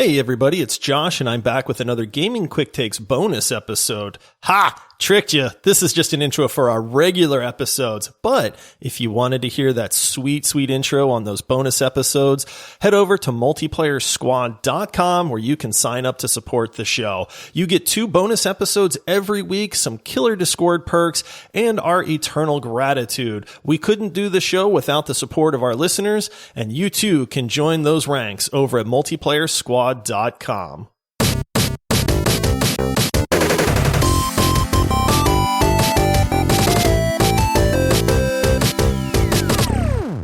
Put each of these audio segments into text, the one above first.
Hey everybody, it's Josh and I'm back with another Gaming Quick Takes bonus episode. Ha! Tricked you. This is just an intro for our regular episodes, but if you wanted to hear that sweet, sweet intro on those bonus episodes, head over to multiplayersquad.com where you can sign up to support the show. You get 2 bonus episodes every week, some killer Discord perks, and our eternal gratitude. We couldn't do the show without the support of our listeners, and you too can join those ranks over at multiplayersquad.com.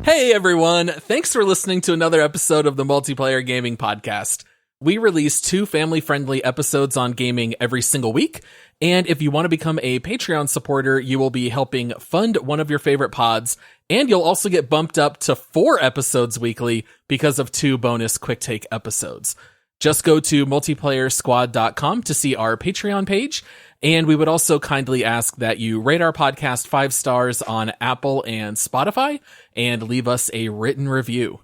Hey everyone, thanks for listening to another episode of the Multiplayer Gaming Podcast. We release 2 family-friendly episodes on gaming every single week, and if you want to become a Patreon supporter, you will be helping fund one of your favorite pods, and you'll also get bumped up to 4 episodes weekly because of 2 bonus quick take episodes. Just go to multiplayersquad.com to see our Patreon page, and we would also kindly ask that you rate our podcast 5 stars on Apple and Spotify and leave us a written review.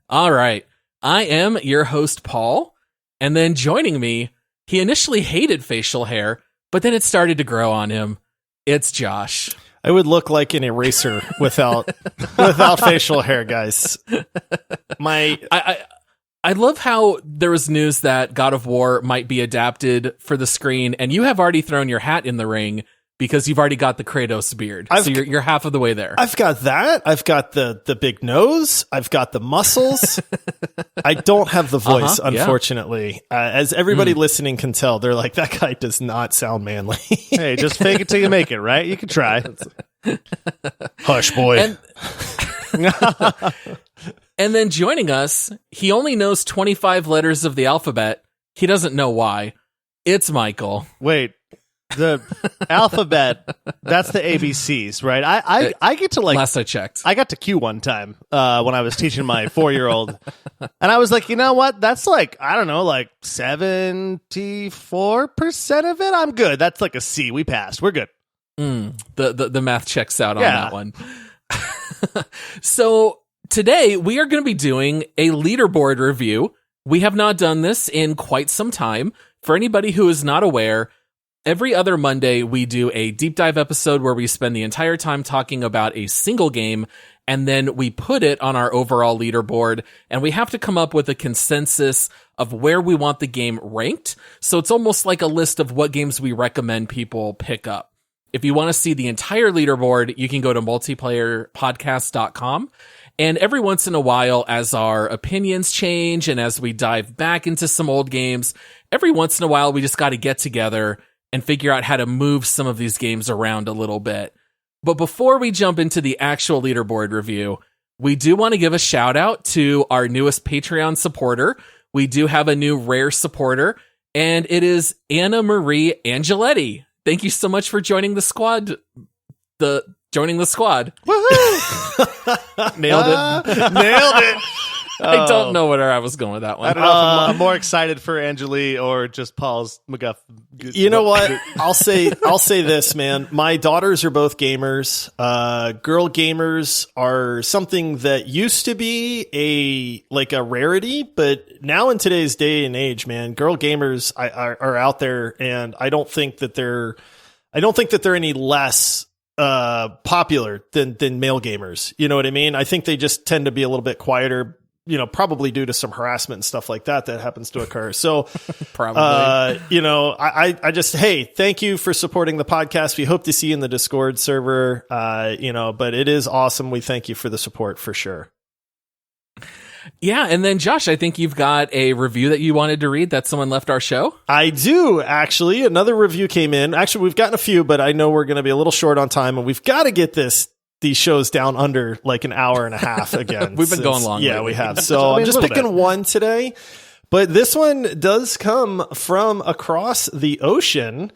All right. I am your host, Paul. And then joining me, he initially hated facial hair, but then it started to grow on him. It's Josh. I would look like an eraser without facial hair, guys. I love how there was news that God of War might be adapted for the screen, and you have already thrown your hat in the ring because you've already got the Kratos beard. So you're half of the way there. I've got that. I've got the big nose. I've got the muscles. I don't have the voice, unfortunately. Yeah. As everybody listening can tell, they're like, that guy does not sound manly. Hey, just fake it till you make it, right? You can try. Hush, boy. And then joining us, he only knows 25 letters of the alphabet. He doesn't know why. It's Michael. Wait, the alphabet, that's the ABCs, right? I get to last I checked. I got to Q one time when I was teaching my 4-year-old. And I was like, you know what? That's like, I don't know, like 74% of it. I'm good. That's like a C. We passed. We're good. The math checks out on that one. So today, we are going to be doing a leaderboard review. We have not done this in quite some time. For anybody who is not aware, every other Monday, we do a deep dive episode where we spend the entire time talking about a single game, and then we put it on our overall leaderboard, and we have to come up with a consensus of where we want the game ranked. So it's almost like a list of what games we recommend people pick up. If you want to see the entire leaderboard, you can go to multiplayerpodcast.com. And every once in a while, as our opinions change and as we dive back into some old games, every once in a while, we just got to get together and figure out how to move some of these games around a little bit. But before we jump into the actual leaderboard review, we do want to give a shout out to our newest Patreon supporter. We do have a new rare supporter, and it is Anna Marie Angeletti. Thank you so much for joining the squad. Joining the squad. Woohoo! Nailed it. I don't know where I was going with that one. I don't know if I'm more excited for Angeli or just Paul's McGuff. You know what? I'll say this, man. My daughters are both gamers. Girl gamers are something that used to be a rarity, but now in today's day and age, man, girl gamers are out there, and I don't think that they're any less popular than male gamers. You know what I mean? I think they just tend to be a little bit quieter, probably due to some harassment and stuff like that happens to occur. So probably, I just, hey, thank you for supporting the podcast. We hope to see you in the Discord server, but it is awesome. We thank you for the support for sure. Yeah, and then Josh, I think you've got a review that you wanted to read that someone left our show. I do, actually. Another review came in. Actually, we've gotten a few, but I know we're going to be a little short on time, and we've got to get these shows down under like an hour and a half again. We've been going long. Yeah, lately. We have. So I'm just picking one today, but this one does come from across the ocean,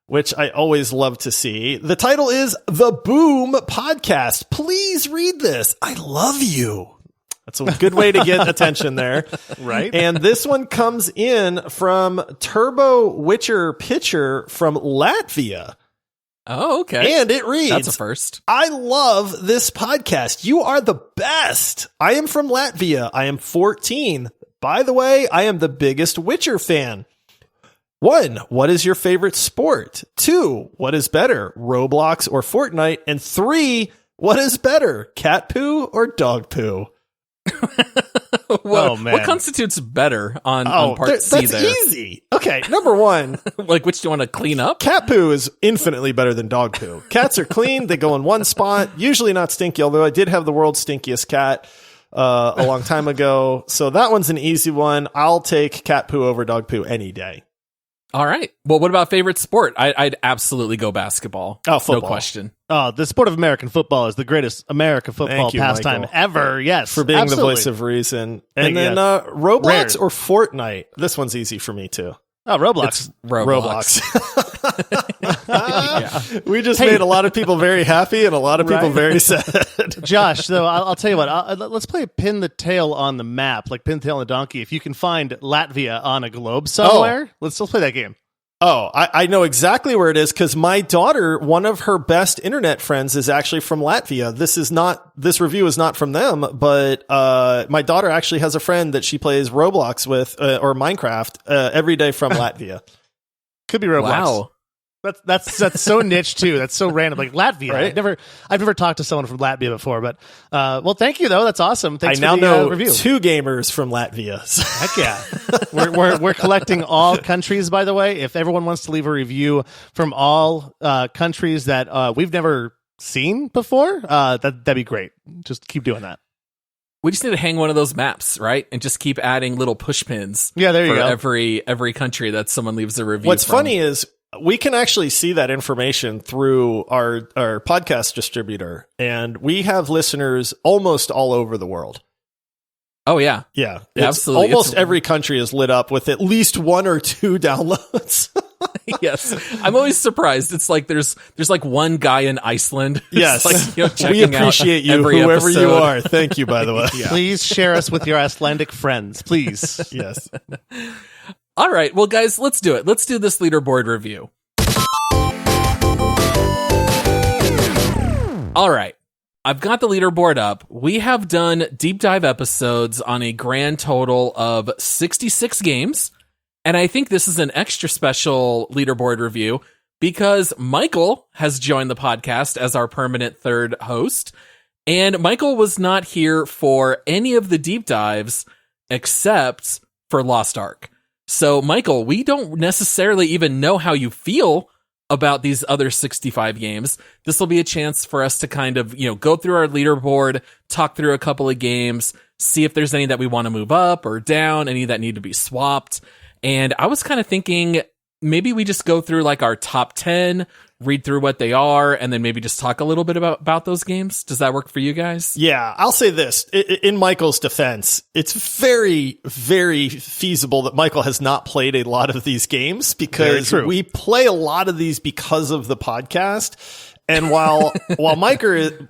which I always love to see. The title is The Boom Podcast. Please read this. I love you. That's a good way to get attention there. Right. And this one comes in from Turbo Witcher Pitcher from Latvia. Oh, okay. And it reads, that's a first. I love this podcast. You are the best. I am from Latvia. I am 14, By the way, I am the biggest Witcher fan. 1, what is your favorite sport? 2, what is better, Roblox or Fortnite? And 3, what is better, cat poo or dog poo? What constitutes better on part C that's there? easy. Okay, number 1. Like, which do you want to clean up? Cat poo is infinitely better than dog poo. Cats are clean. They go in one spot, usually not stinky, although I did have the world's stinkiest cat a long time ago. So that one's an easy one. I'll take cat poo over dog poo any day. All right. Well, what about favorite sport? I'd absolutely go basketball. Oh, football. No question. Oh, the sport of American football is the greatest American football pastime Michael, ever. Yes, for being absolutely. the voice of reason. And then Roblox or Fortnite. This one's easy for me too. Oh, Roblox. It's Roblox. Yeah. We just made a lot of people very happy and a lot of people very sad. Josh, so I'll tell you what. Let's play pin the tail on the map, like pin the tail on the donkey. If you can find Latvia on a globe somewhere, let's play that game. Oh, I know exactly where it is because my daughter, one of her best internet friends, is actually from Latvia. This review is not from them, but my daughter actually has a friend that she plays Roblox with or Minecraft every day from Latvia. Could be Roblox. Wow. That's so niche too. That's so random. Like Latvia. Right? I've never talked to someone from Latvia before, but well, thank you though. That's awesome. Thanks I now for the know review. 2 gamers from Latvia. Heck yeah. We're collecting all countries, by the way. If everyone wants to leave a review from all countries that we've never seen before, that'd be great. Just keep doing that. We just need to hang one of those maps, right? And just keep adding little push pins. Yeah, there you for go. every country that someone leaves a review. What's from. funny is we can actually see that information through our podcast distributor, and we have listeners almost all over the world. Oh yeah, Yeah, absolutely. Almost every country is lit up with at least 1 or 2 downloads. Yes, I'm always surprised. It's like there's like one guy in Iceland. Yes, like, we checking appreciate out you, every whoever episode. you are. Thank you, by the way. Yeah. Please share us with your Icelandic friends, please. Yes. All right, well, guys, let's do it. Let's do this leaderboard review. All right. I've got the leaderboard up. We have done deep dive episodes on a grand total of 66 games. And I think this is an extra special leaderboard review because Michael has joined the podcast as our permanent third host. And Michael was not here for any of the deep dives except for Lost Ark. So, Michael, we don't necessarily even know how you feel about these other 65 games. This will be a chance for us to kind of, go through our leaderboard, talk through a couple of games, see if there's any that we want to move up or down, any that need to be swapped. And I was kind of thinking maybe we just go through like our top 10, read through what they are, and then maybe just talk a little bit about those games. Does that work for you guys? Yeah, I'll say this. In Michael's defense, it's very, very feasible that Michael has not played a lot of these games because we play a lot of these because of the podcast. And while Miker,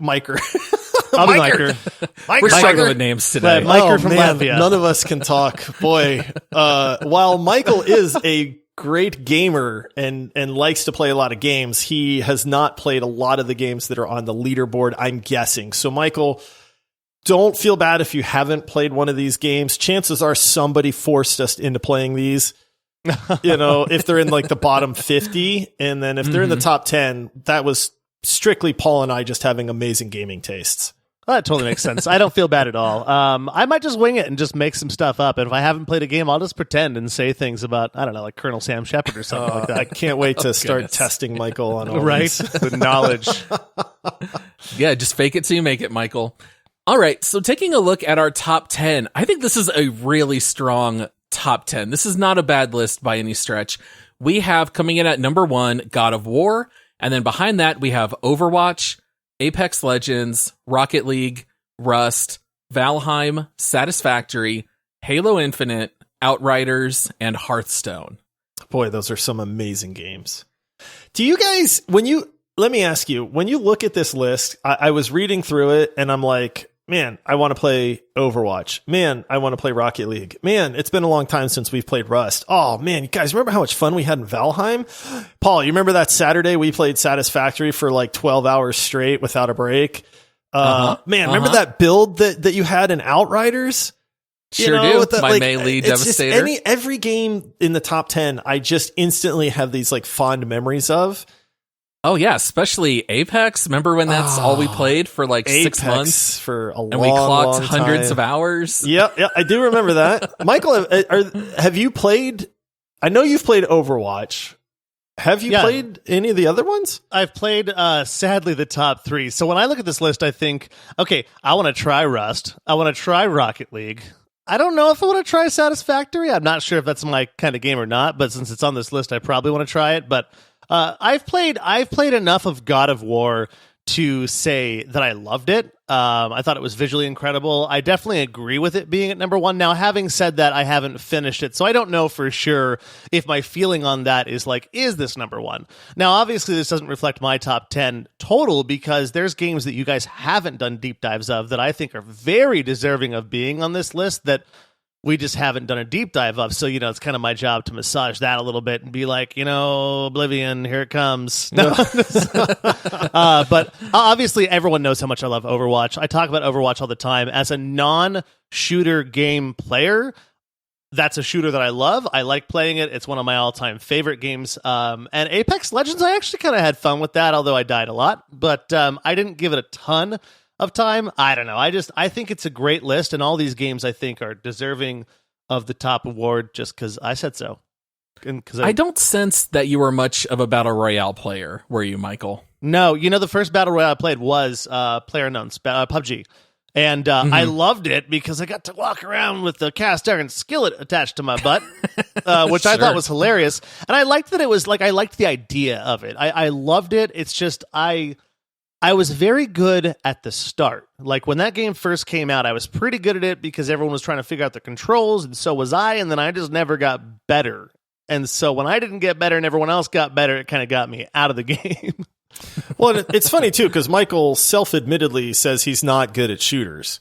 I'll be Miker. We're struggling with names today. Miker from Latvia. None of us can talk. Boy, while Michael is a great gamer and likes to play a lot of games, he has not played a lot of the games that are on the leaderboard, I'm guessing. So, Michael, don't feel bad if you haven't played one of these games. Chances are somebody forced us into playing these. If they're in like the bottom 50, and then if they're in the top 10, that was strictly Paul and I just having amazing gaming tastes. Well, that totally makes sense. I don't feel bad at all. I might just wing it and just make some stuff up. And if I haven't played a game, I'll just pretend and say things about, I don't know, like Colonel Sam Shepard or something like that. I can't wait to start testing Michael on all these. The knowledge. Yeah, just fake it till you make it, Michael. All right, so taking a look at our top 10, I think this is a really strong top 10. This is not a bad list by any stretch. We have coming in at number 1, God of War. And then behind that, we have Overwatch, Apex Legends, Rocket League, Rust, Valheim, Satisfactory, Halo Infinite, Outriders, and Hearthstone. Boy, those are some amazing games. Do you guys, let me ask you, when you look at this list, I was reading through it and I'm like, man, I want to play Overwatch. Man, I want to play Rocket League. Man, it's been a long time since we've played Rust. Oh, man, you guys remember how much fun we had in Valheim? Paul, you remember that Saturday we played Satisfactory for like 12 hours straight without a break? Man, remember that build that you had in Outriders? Sure do. My melee Devastator. Every game in the top 10, I just instantly have these like fond memories of. Oh yeah, especially Apex. Remember when that's all we played for like Apex 6 months for a long, and we clocked long hundreds time. of hours? Yep, I do remember that. Michael, have you played? I know you've played Overwatch. Have you played any of the other ones? I've played, sadly, the top 3. So when I look at this list, I think, okay, I want to try Rust. I want to try Rocket League. I don't know if I want to try Satisfactory. I'm not sure if that's my kind of game or not, but since it's on this list, I probably want to try it. But I've played enough of God of War to say that I loved it. I thought it was visually incredible. I definitely agree with it being at number 1. Now, having said that, I haven't finished it, so I don't know for sure if my feeling on that is like, is this number 1? Now, obviously, this doesn't reflect my top 10 total because there's games that you guys haven't done deep dives of that I think are very deserving of being on this list that we just haven't done a deep dive of. So, it's kind of my job to massage that a little bit and be like, Oblivion, here it comes. No. But obviously everyone knows how much I love Overwatch. I talk about Overwatch all the time. As a non-shooter game player, that's a shooter that I love. I like playing it. It's one of my all-time favorite games. And Apex Legends, I actually kind of had fun with that, although I died a lot. But I didn't give it a ton of time. I don't know. I think it's a great list, and all these games I think are deserving of the top award just because I said so. I don't sense that you were much of a battle royale player, were you, Michael? No, the first battle royale I played was PlayerUnknown's PUBG, and I loved it because I got to walk around with the cast iron skillet attached to my butt, which I thought was hilarious, and I liked that it was like I liked the idea of it. I loved it. It's just I was very good at the start. Like when that game first came out, I was pretty good at it because everyone was trying to figure out the controls, and so was I, and then I just never got better. And so when I didn't get better and everyone else got better, it kind of got me out of the game. Well, it's funny too because Michael self-admittedly says he's not good at shooters.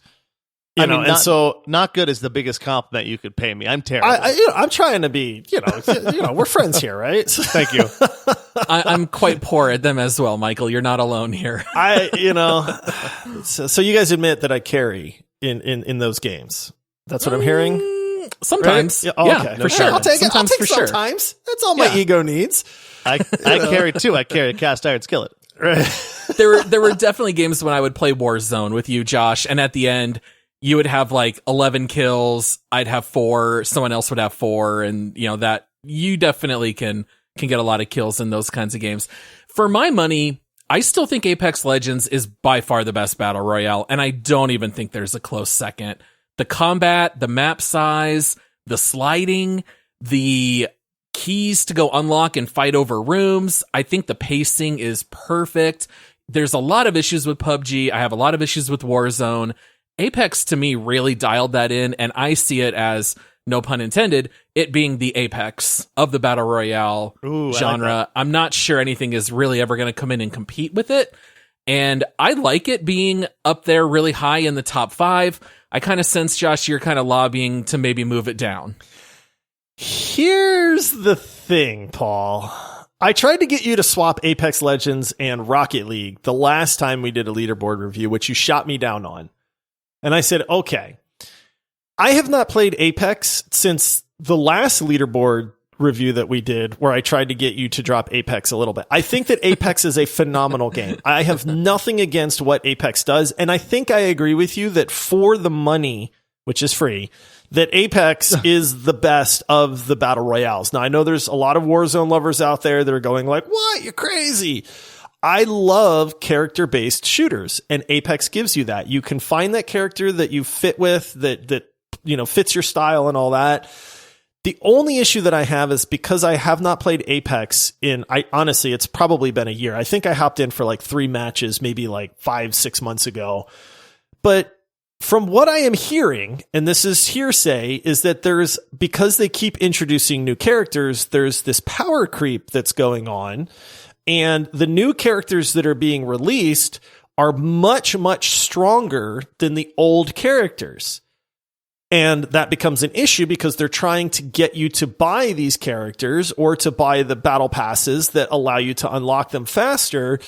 Not good is the biggest compliment you could pay me. I'm terrible. I'm trying to be, we're friends here, right? Thank you. I'm quite poor at them as well, Michael. You're not alone here. So you guys admit that I carry in those games. That's what I'm hearing. Sometimes, right? Yeah, okay. For sure. I'll take sometimes it. Sometimes. That's all my ego needs. I carry too. I carry a cast iron skillet. Right. There were definitely games when I would play Warzone with you, Josh, and at the end you would have like 11 kills, I'd have 4, someone else would have 4, and that you definitely can get a lot of kills in those kinds of games. For my money, I still think Apex Legends is by far the best battle royale, and I don't even think there's a close second. The combat, the map size, the sliding, the keys to go unlock and fight over rooms, I think the pacing is perfect. There's a lot of issues with PUBG. I have a lot of issues with Warzone. Apex to me really dialed that in, and I see it as, no pun intended, it being the apex of the battle royale genre. Like, I'm not sure anything is really ever going to come in and compete with it, and I like it being up there really high in the top 5. I kind of sense, Josh, you're kind of lobbying to maybe move it down. Here's the thing, Paul. I tried to get you to swap Apex Legends and Rocket League the last time we did a leaderboard review, which you shot me down on. And I said, okay, I have not played Apex since the last leaderboard review that we did where I tried to get you to drop Apex a little bit. I think that Apex is a phenomenal game. I have nothing against what Apex does. And I think I agree with you that for the money, which is free, that Apex is the best of the battle royales. Now, I know there's a lot of Warzone lovers out there that are going like, what? You're crazy. I love character-based shooters, and Apex gives you that. You can find that character that you fit with, that fits your style and all that. The only issue that I have is because I have not played Apex honestly, it's probably been a year. I think I hopped in for like 3 matches, maybe like 5-6 months ago. But from what I am hearing, and this is hearsay, is that because they keep introducing new characters, there's this power creep that's going on. And the new characters that are being released are much, much stronger than the old characters. And that becomes an issue because they're trying to get you to buy these characters or to buy the battle passes that allow you to unlock them faster.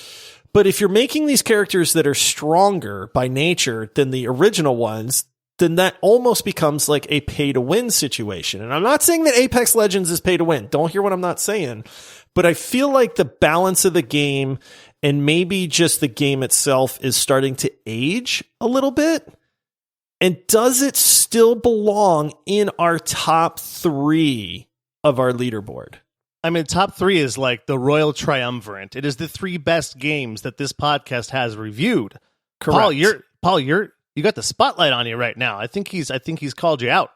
But if you're making these characters that are stronger by nature than the original ones, then that almost becomes like a pay to win situation. And I'm not saying that Apex Legends is pay to win. Don't hear what I'm not saying. But I feel like the balance of the game and maybe just the game itself is starting to age a little bit. And does it still belong in our top 3 of our leaderboard? I mean, top 3 is like the Royal Triumvirate. It is the 3 best games that this podcast has reviewed. Correct. Paul, you got the spotlight on you right now. I think he's called you out.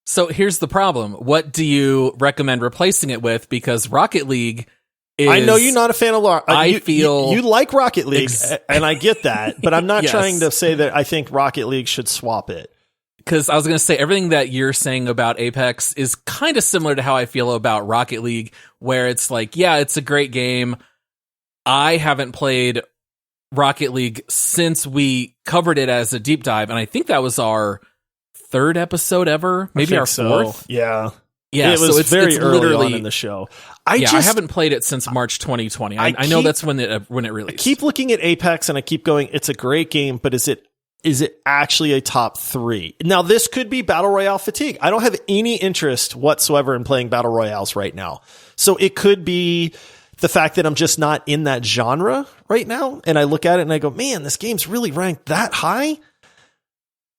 So here's the problem. What do you recommend replacing it with? Because Rocket League is... I know you're not a fan of you like Rocket League, and I get that, but I'm not Yes. trying to say that I think Rocket League should swap it. Because I was going to say, everything that you're saying about Apex is kind of similar to how I feel about Rocket League, where it's like, yeah, it's a great game. I haven't played Rocket League since we covered it as a deep dive, and I think that was our 3rd episode ever, maybe our 4th. So. Yeah. Yeah, it was so it's very early literally on in the show. I haven't played it since March 2020. I know that's when it released. I keep looking at Apex and I keep going, it's a great game, but is it actually a top 3? Now, this could be Battle Royale fatigue. I don't have any interest whatsoever in playing Battle Royales right now. So it could be the fact that I'm just not in that genre right now. And I look at it and I go, man, this game's really ranked that high.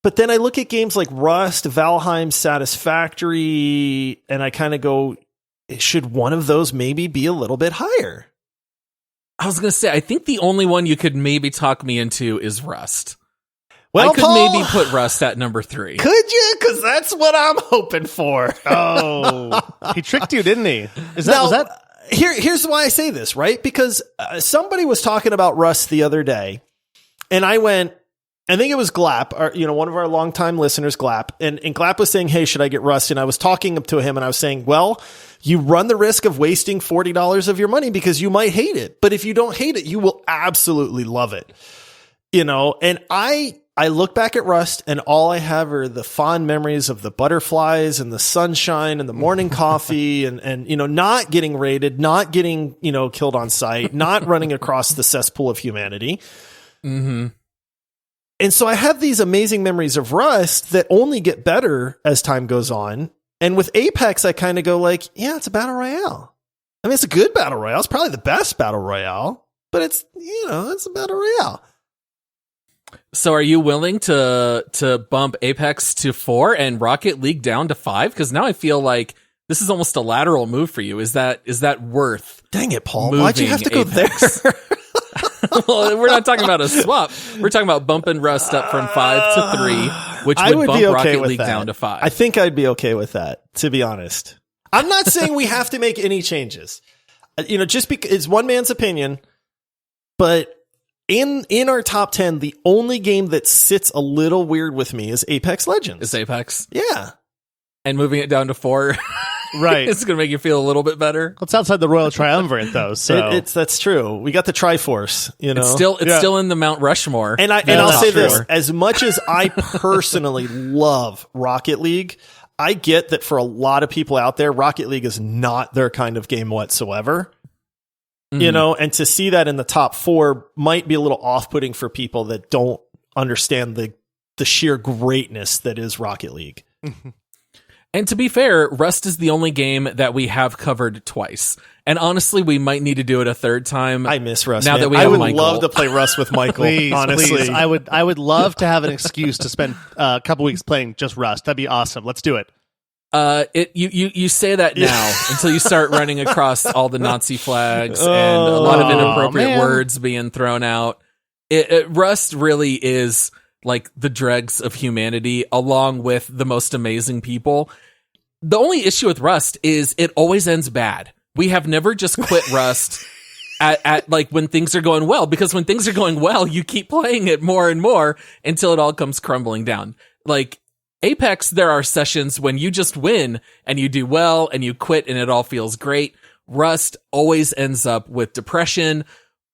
But then I look at games like Rust, Valheim, Satisfactory, and I kind of go, should one of those maybe be a little bit higher? I was going to say, I think the only one you could maybe talk me into is Rust. Well, I could Paul, maybe put Rust at number 3. Could you? Because that's what I'm hoping for. Oh, he tricked you, didn't he? Was that? Here's why I say this, right? Because somebody was talking about Rust the other day, and I went, I think it was Glap, one of our longtime listeners, Glap, and Glap was saying, hey, should I get Rust? And I was talking to him and I was saying, well, you run the risk of wasting $40 of your money because you might hate it. But if you don't hate it, you will absolutely love it. And I look back at Rust and all I have are the fond memories of the butterflies and the sunshine and the morning coffee and not getting raided, not getting, killed on sight, not running across the cesspool of humanity. Mm-hmm. And so I have these amazing memories of Rust that only get better as time goes on. And with Apex, I kind of go like, yeah, it's a battle royale. I mean, it's a good battle royale. It's probably the best battle royale, but it's a battle royale. So are you willing to bump Apex to 4 and Rocket League down to 5? Because now I feel like this is almost a lateral move for you. Is that worth? Dang it, Paul. Why'd you have to go Apex? there? Well, we're not talking about a swap. We're talking about bumping Rust up from 5 to 3, which would bump Rocket League down to 5. I think I'd be okay with that, to be honest. I'm not saying we have to make any changes. Just because it's one man's opinion, but in our top 10, the only game that sits a little weird with me is Apex Legends. Is Apex? Yeah. And moving it down to 4, Right. it's going to make you feel a little bit better. It's outside the Royal Triumvirate, though. So that's true. We got the Triforce. It's still in the Mount Rushmore. And I'll say this: as much as I personally love Rocket League, I get that for a lot of people out there, Rocket League is not their kind of game whatsoever. Mm-hmm. And to see that in the top 4 might be a little off-putting for people that don't understand the sheer greatness that is Rocket League. And to be fair, Rust is the only game that we have covered twice. And honestly, we might need to do it a 3rd time. I miss Rust. Now that we have I would Michael. love to play Rust with Michael. Honestly, please. I would love to have an excuse to spend a couple weeks playing just Rust. That'd be awesome. Let's do it. You say that now until you start running across all the Nazi flags and a lot of inappropriate words being thrown out. Rust really is like the dregs of humanity, along with the most amazing people. The only issue with Rust is it always ends bad. We have never just quit Rust at like when things are going well, because when things are going well, you keep playing it more and more until it all comes crumbling down. Like Apex, there are sessions when you just win and you do well and you quit and it all feels great. Rust always ends up with depression,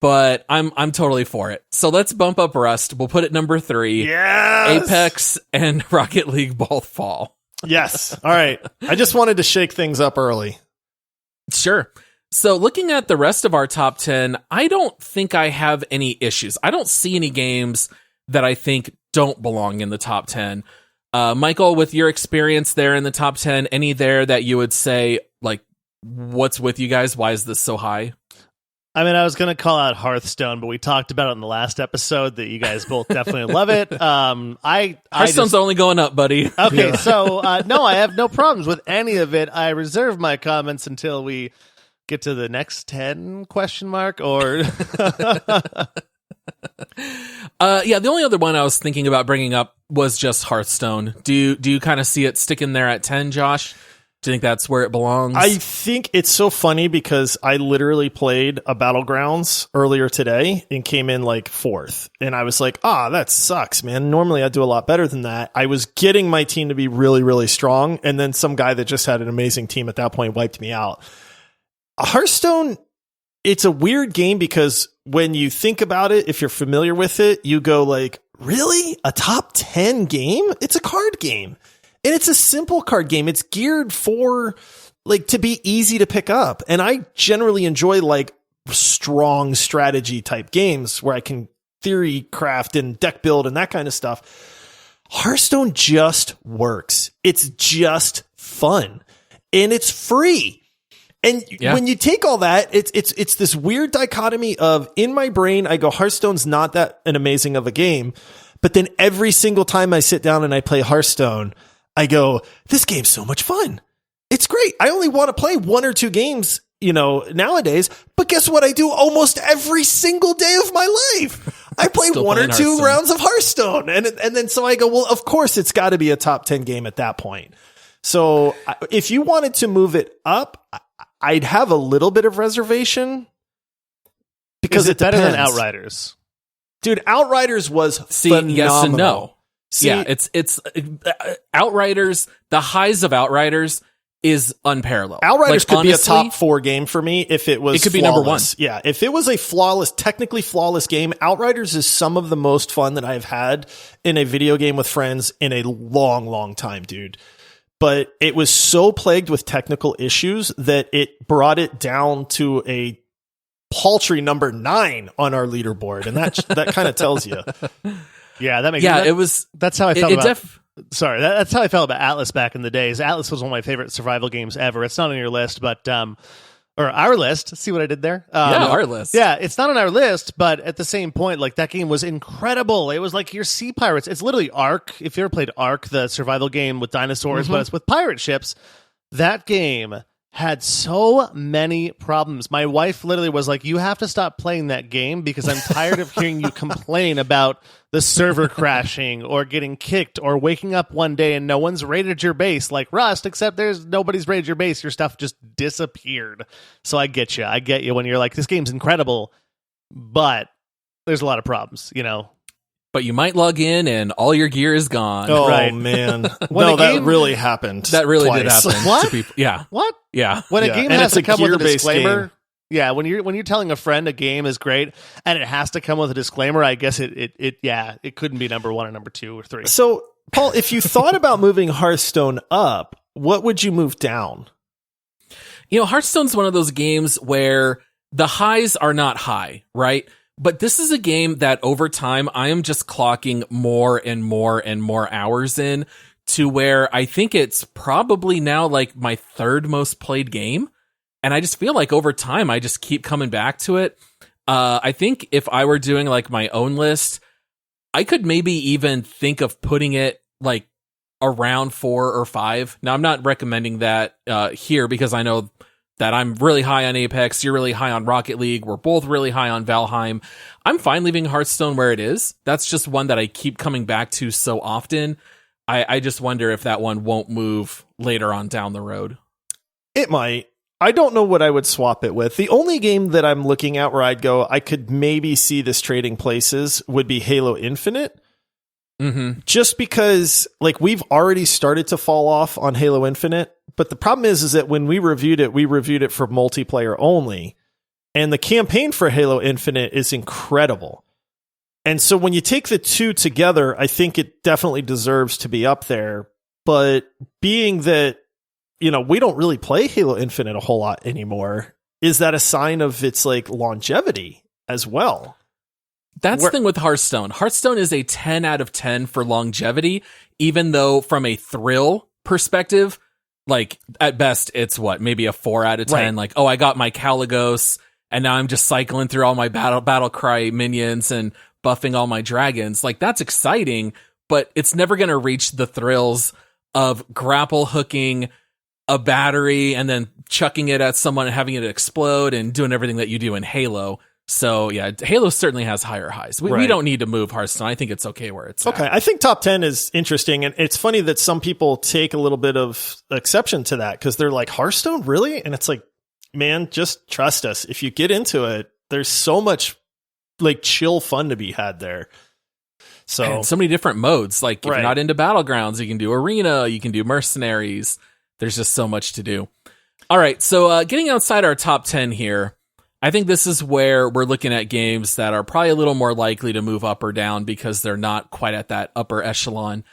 but I'm totally for it. So let's bump up Rust. We'll put it number 3. Yes! Apex and Rocket League both fall. Yes. All right. I just wanted to shake things up early. Sure. So looking at the rest of our top 10, I don't think I have any issues. I don't see any games that I think don't belong in the top 10. Michael, with your experience there in the top 10, any there that you would say, like, what's with you guys? Why is this so high? I mean, I was going to call out Hearthstone, but we talked about it in the last episode that you guys both definitely love it. Hearthstone's only going up, buddy. Okay, Yeah. so no, I have no problems with any of it. I reserve my comments until we get to the next 10 question mark or Yeah, the only other one I was thinking about bringing up was just Hearthstone. Do you kind of see it sticking there at 10, Josh? Do you think that's where it belongs? I think it's so funny because I literally played a Battlegrounds earlier today and came in like 4th. And I was like, that sucks, man. Normally I'd do a lot better than that. I was getting my team to be really, really strong. And then some guy that just had an amazing team at that point wiped me out. Hearthstone, it's a weird game because when you think about it, if you're familiar with it, you go like, really? A top 10 game? It's a card game. And it's a simple card game. It's geared for like to be easy to pick up. And I generally enjoy like strong strategy type games where I can theory craft and deck build and that kind of stuff. Hearthstone just works. It's just fun and it's free. And when you take all that, it's this weird dichotomy of in my brain, I go, Hearthstone's not that an amazing of a game. But then every single time I sit down and I play Hearthstone, I go, this game's so much fun. It's great. I only want to play 1 or 2 games, nowadays. But guess what? I do almost every single day of my life. I play 1 or 2 rounds of Hearthstone. And then so I go, well, of course it's got to be a top 10 game at that point. So if you wanted to move it up, I'd have a little bit of reservation because it's better than Outriders. Dude, Outriders was phenomenal. Yes and no. See, yeah, it's Outriders. The highs of Outriders is unparalleled. Outriders could honestly, be a top 4 game for me if it was. It could flawless. be number 1. Yeah, if it was a technically flawless game, Outriders is some of the most fun that I've had in a video game with friends in a long, long time, dude. But it was so plagued with technical issues that it brought it down to a paltry number 9 on our leaderboard, and that kind of tells you. Yeah, that makes sense. Yeah, it was. That's how I felt about. That's how I felt about Atlas back in the days. Atlas was one of my favorite survival games ever. It's not on your list, but or our list. See what I did there? Our list. Yeah, it's not on our list, but at the same point, like that game was incredible. It was like your Sea Pirates. It's literally Ark. If you ever played Ark, the survival game with dinosaurs, but it's with pirate ships. That game had so many problems. My wife literally was like, you have to stop playing that game because I'm tired of hearing you complain about the server crashing or getting kicked or waking up one day and no one's raided your base like Rust, except nobody's raided your base. Your stuff just disappeared. So I get you. I get you when you're like, this game's incredible, but there's a lot of problems, But you might log in and all your gear is gone. Oh, right. man. That really happened. That really twice. did happen. What? To people. Yeah. What? Yeah. When a game And has it's to a come with a gear-based disclaimer. game. Yeah, when you're telling a friend a game is great and it has to come with a disclaimer, I guess it couldn't be number 1 or number 2 or 3. So, Paul, if you thought about moving Hearthstone up, what would you move down? Hearthstone's one of those games where the highs are not high, right? But this is a game that over time, I am just clocking more and more and more hours in to where I think it's probably now like my 3rd most played game. And I just feel like over time, I just keep coming back to it. I think if I were doing like my own list, I could maybe even think of putting it like around 4 or 5. Now, I'm not recommending that here because I know that I'm really high on Apex, you're really high on Rocket League, we're both really high on Valheim. I'm fine leaving Hearthstone where it is. That's just one that I keep coming back to so often. I just wonder if that one won't move later on down the road. It might. I don't know what I would swap it with. The only game that I'm looking at where I'd go, I could maybe see this trading places would be Halo Infinite. Mm-hmm. Just because like we've already started to fall off on Halo Infinite. But the problem is that when we reviewed it for multiplayer only. And the campaign for Halo Infinite is incredible. And so when you take the two together, I think it definitely deserves to be up there. But being that, we don't really play Halo Infinite a whole lot anymore, is that a sign of its like longevity as well? That's the thing with Hearthstone. Hearthstone is a 10 out of 10 for longevity, even though from a thrill perspective, like at best, it's maybe a 4 out of 10. Right. Like, oh, I got my Caligos and now I'm just cycling through all my battle cry minions and buffing all my dragons. Like, that's exciting, but it's never going to reach the thrills of grapple hooking a battery and then chucking it at someone and having it explode and doing everything that you do in Halo. So yeah, Halo certainly has higher highs. We don't need to move Hearthstone. I think it's okay where it's okay. at. I think top 10 is interesting. And it's funny that some people take a little bit of exception to that because they're like, Hearthstone, really? And it's like, man, just trust us. If you get into it, there's so much like chill fun to be had there. And so many different modes. Like if you're not into Battlegrounds, you can do Arena, you can do Mercenaries. There's just so much to do. All right. So getting outside our top 10 here, I think this is where we're looking at games that are probably a little more likely to move up or down because they're not quite at that upper echelon.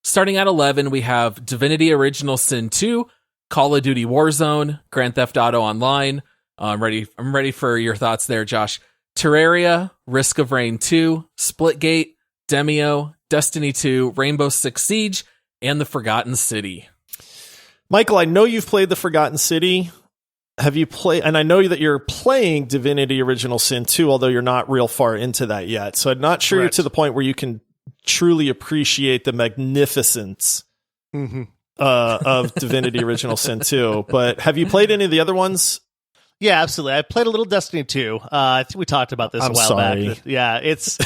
Starting at 11, we have Divinity Original Sin 2, Call of Duty Warzone, Grand Theft Auto Online. I'm ready for your thoughts there, Josh. Terraria, Risk of Rain 2, Splitgate, Demio, Destiny 2, Rainbow Six Siege, and The Forgotten City. Michael, I know you've played The Forgotten City. Have you played, and I know that you're playing Divinity Original Sin 2, although you're not real far into that yet. So I'm not sure you're to the point where you can truly appreciate the magnificence of Divinity Original Sin 2. But have you played any of the other ones? Yeah, absolutely. I played a little Destiny 2. I think we talked about this a while back. Yeah, it's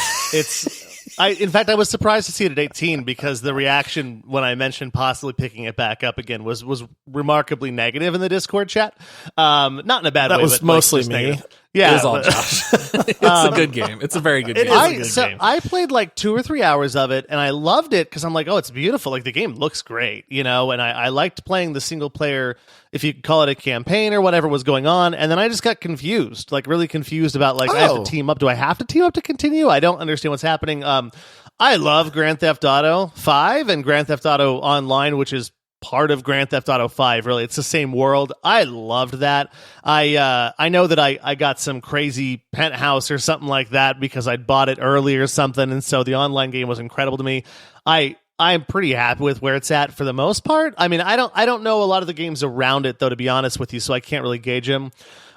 in fact, I was surprised to see it at 18 because the reaction when I mentioned possibly picking it back up again was remarkably negative in the Discord chat. Not in a bad way. That was mostly me. Negative. Yeah, it was all Josh. It's a good game. It's a very good game. I played like 2 or 3 hours of it, and I loved it because I'm like, oh, it's beautiful. Like the game looks great, and I liked playing the single player, if you could call it a campaign or whatever was going on. And then I just got confused, like really confused about like I have to team up. Do I have to team up to continue? I don't understand what's happening. I love Grand Theft Auto 5 and Grand Theft Auto Online, which is part of Grand Theft Auto 5, really. It's the same world. I loved that. I know that I got some crazy penthouse or something like that because I'd bought it early or something, and so the online game was incredible to me. I'm pretty happy with where it's at for the most part. I mean, I don't know a lot of the games around it, though, to be honest with you, so I can't really gauge them.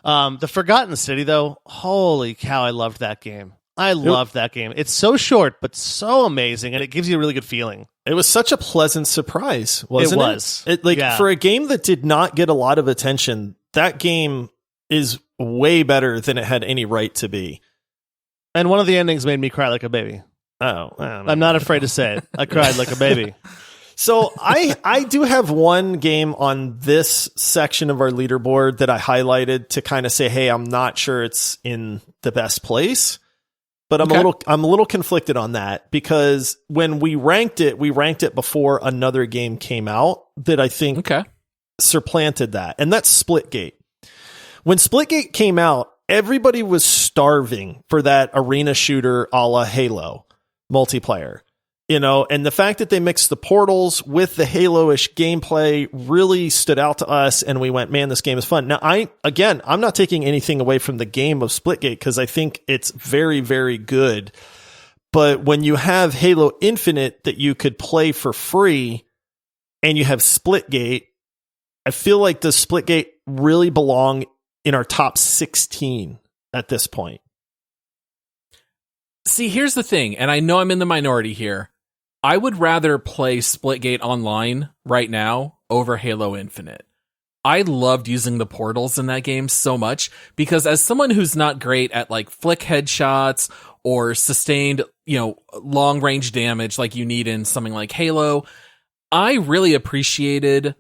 The Forgotten City, though, holy cow, I loved that game. I loved that game. It's so short, but so amazing, and it gives you a really good feeling. It was such a pleasant surprise, wasn't it? It was. For a game that did not get a lot of attention, that game is way better than it had any right to be. And one of the endings made me cry like a baby. Oh, I'm not afraid to say it. I cried like a baby. So I do have one game on this section of our leaderboard that I highlighted to kind of say, hey, I'm not sure it's in the best place. But I'm a little conflicted on that because when we ranked it before another game came out that I think supplanted that. And that's Splitgate. When Splitgate came out, everybody was starving for that arena shooter a la Halo multiplayer. And the fact that they mixed the portals with the Halo-ish gameplay really stood out to us, and we went, man, this game is fun. Now, I'm not taking anything away from the game of Splitgate because I think it's very, very good. But when you have Halo Infinite that you could play for free, and you have Splitgate, I feel like does Splitgate really belong in our top 16 at this point? See, here's the thing, and I know I'm in the minority here. I would rather play Splitgate Online right now over Halo Infinite. I loved using the portals in that game so much because as someone who's not great at like flick headshots or sustained, long range damage like you need in something like Halo, I really appreciated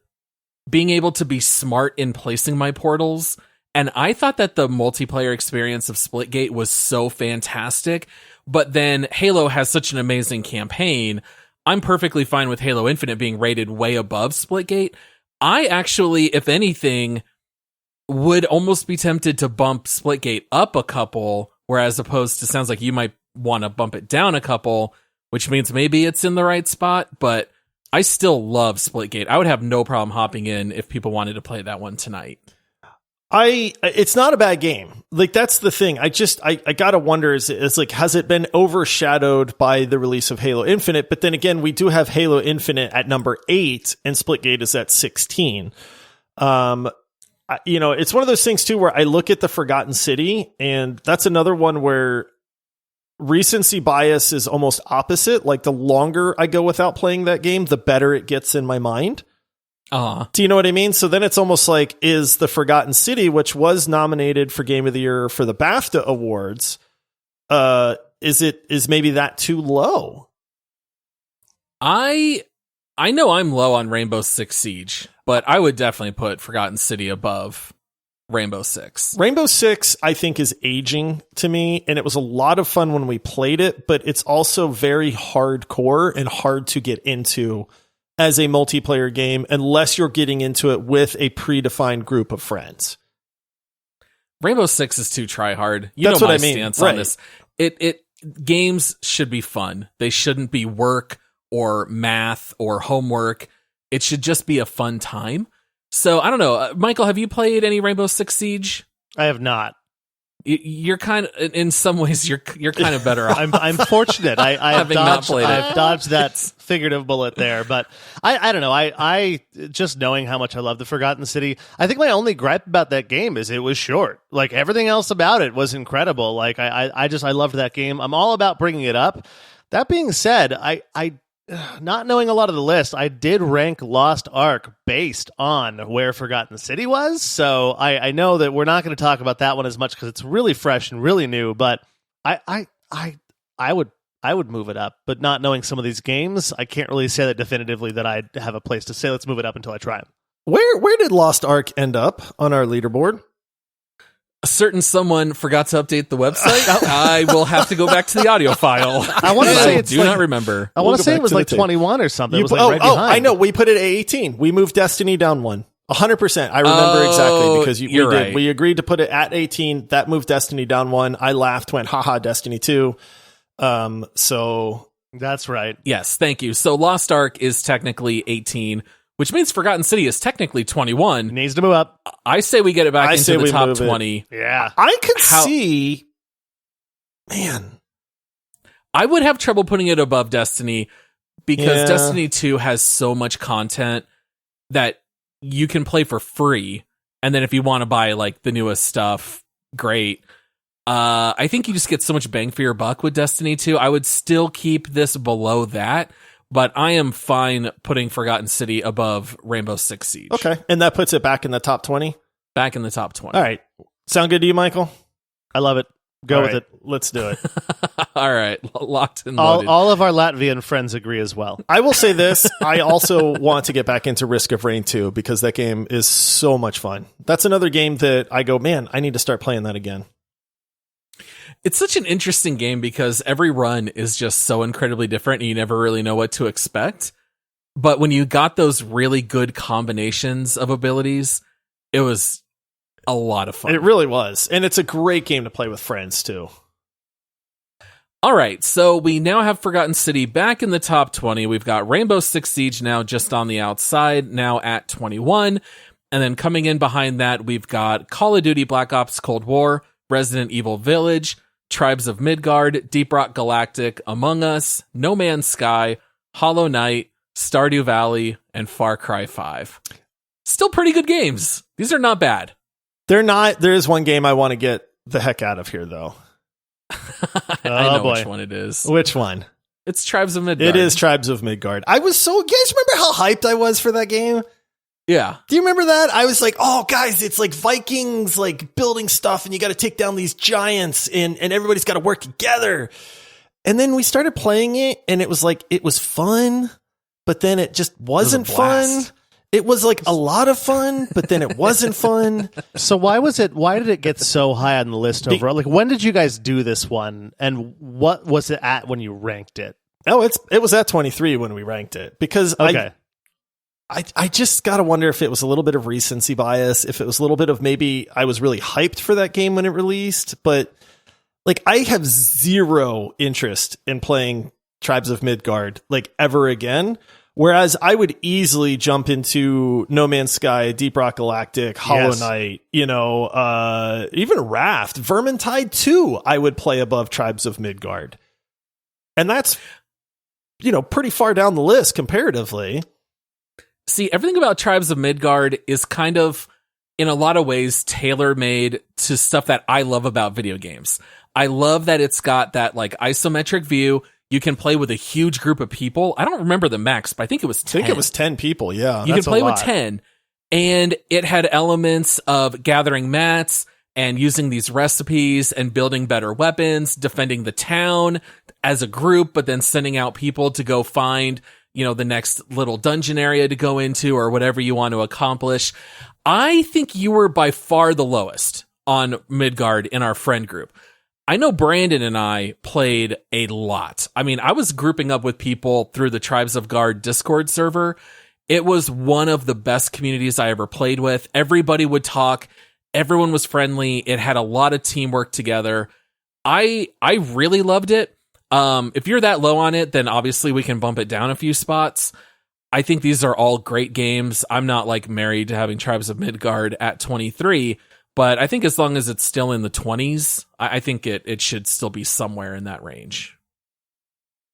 being able to be smart in placing my portals. And I thought that the multiplayer experience of Splitgate was so fantastic. But then Halo has such an amazing campaign. I'm perfectly fine with Halo Infinite being rated way above Splitgate. I actually, if anything, would almost be tempted to bump Splitgate up a couple, whereas opposed to sounds like you might want to bump it down a couple, which means maybe it's in the right spot. But I still love Splitgate. I would have no problem hopping in if people wanted to play that one tonight. It's not a bad game. Like, that's the thing. I gotta wonder, is like, has it been overshadowed by the release of Halo Infinite? But then again, we do have Halo Infinite at number 8 and Splitgate is at 16. It's one of those things too, where I look at the Forgotten City, and that's another one where recency bias is almost opposite. Like, the longer I go without playing that game, the better it gets in my mind. Do you know what I mean? So then it's almost like, is the Forgotten City, which was nominated for Game of the Year for the BAFTA Awards, is maybe that too low? I know I'm low on Rainbow Six Siege, but I would definitely put Forgotten City above Rainbow Six. Rainbow Six, I think, is aging to me, and it was a lot of fun when we played it, but it's also very hardcore and hard to get into as a multiplayer game unless you're getting into it with a predefined group of friends. Rainbow Six is too try hard. That's know what my I mean. stance Right. on this. Games should be fun. They shouldn't be work or math or homework. It should just be a fun time. So I don't know, Michael, have you played any Rainbow Six Siege? I have not. You're kind of, in some ways, you're kind of better off. I'm fortunate. I've dodged that figurative bullet there, but I don't know. I just knowing how much I love the Forgotten City, I think my only gripe about that game is it was short. Like, everything else about it was incredible. Like, I loved that game. I'm all about bringing it up. That being said, I not knowing a lot of the list, I did rank Lost Ark based on where Forgotten City was. So I know that we're not going to talk about that one as much because it's really fresh and really new. But I would move it up. But not knowing some of these games, I can't really say that definitively that I'd have a place to say let's move it up until I try them. Where did Lost Ark end up on our leaderboard? A certain someone forgot to update the website. I will have to go back to the audio file. I want to say it's not remember. I want to say it was like tape. 21 or something. It was like right behind. I know. We put it at 18. We moved Destiny down 1. 100%. I remember exactly because we did. Right. We agreed to put it at 18. That moved Destiny down 1. I laughed, went, haha, Destiny 2. So that's right. Yes, thank you. So Lost Ark is technically 18, which means Forgotten City is technically 21. It needs to move up. I say we get it back into the top 20. Yeah. I could see, man. I would have trouble putting it above Destiny because Destiny 2 has so much content that you can play for free. And then if you want to buy like the newest stuff, great. I think you just get so much bang for your buck with Destiny 2. I would still keep this below that. But I am fine putting Forgotten City above Rainbow Six Siege. Okay. And that puts it back in the top 20? Back in the top 20. All right. Sound good to you, Michael? I love it. Go with it. Let's do it. All right. Locked and loaded. All of our Latvian friends agree as well. I will say this. I also want to get back into Risk of Rain 2 because that game is so much fun. That's another game that I go, man, I need to start playing that again. It's such an interesting game because every run is just so incredibly different and you never really know what to expect. But when you got those really good combinations of abilities, it was a lot of fun. It really was. And it's a great game to play with friends, too. All right, so we now have Forgotten City back in the top 20. We've got Rainbow Six Siege now just on the outside, now at 21. And then coming in behind that, we've got Call of Duty Black Ops Cold War, Resident Evil Village, Tribes of Midgard, Deep Rock Galactic, Among Us, No Man's Sky, Hollow Knight, Stardew Valley, and Far Cry 5. Still pretty good games. These are not bad. They're not. There is one game I want to get the heck out of here, though. I know which one it is. Which one? It's Tribes of Midgard. It is Tribes of Midgard. You guys remember how hyped I was for that game? Yeah. Do you remember that? I was like, oh, guys, it's like Vikings, like building stuff, and you got to take down these giants, and everybody's got to work together. And then we started playing it, and it was like, it was fun, but then it just wasn't fun. It was like a lot of fun, but then it wasn't fun. So why did it get so high on the list overall? Like, when did you guys do this one, and what was it at when you ranked it? Oh, it was at 23 when we ranked it, because I just got to wonder if it was a little bit of recency bias, if it was a little bit of maybe I was really hyped for that game when it released, but like I have zero interest in playing Tribes of Midgard like ever again. Whereas I would easily jump into No Man's Sky, Deep Rock Galactic, Hollow Knight, even Raft, Vermintide 2, I would play above Tribes of Midgard. And that's, pretty far down the list comparatively. See, everything about Tribes of Midgard is kind of, in a lot of ways, tailor-made to stuff that I love about video games. I love that it's got that isometric view. You can play with a huge group of people. I don't remember the max, but I think it was 10. I think it was 10 people, yeah. You can play with 10. And it had elements of gathering mats and using these recipes and building better weapons, defending the town as a group, but then sending out people to go find, the next little dungeon area to go into or whatever you want to accomplish. I think you were by far the lowest on Midgard in our friend group. I know Brandon and I played a lot. I mean, I was grouping up with people through the Tribes of Guard Discord server. It was one of the best communities I ever played with. Everybody would talk. Everyone was friendly. It had a lot of teamwork together. I really loved it. If you're that low on it, then obviously we can bump it down a few spots. I think these are all great games. I'm not married to having Tribes of Midgard at 23. But I think as long as it's still in the 20s, I think it should still be somewhere in that range.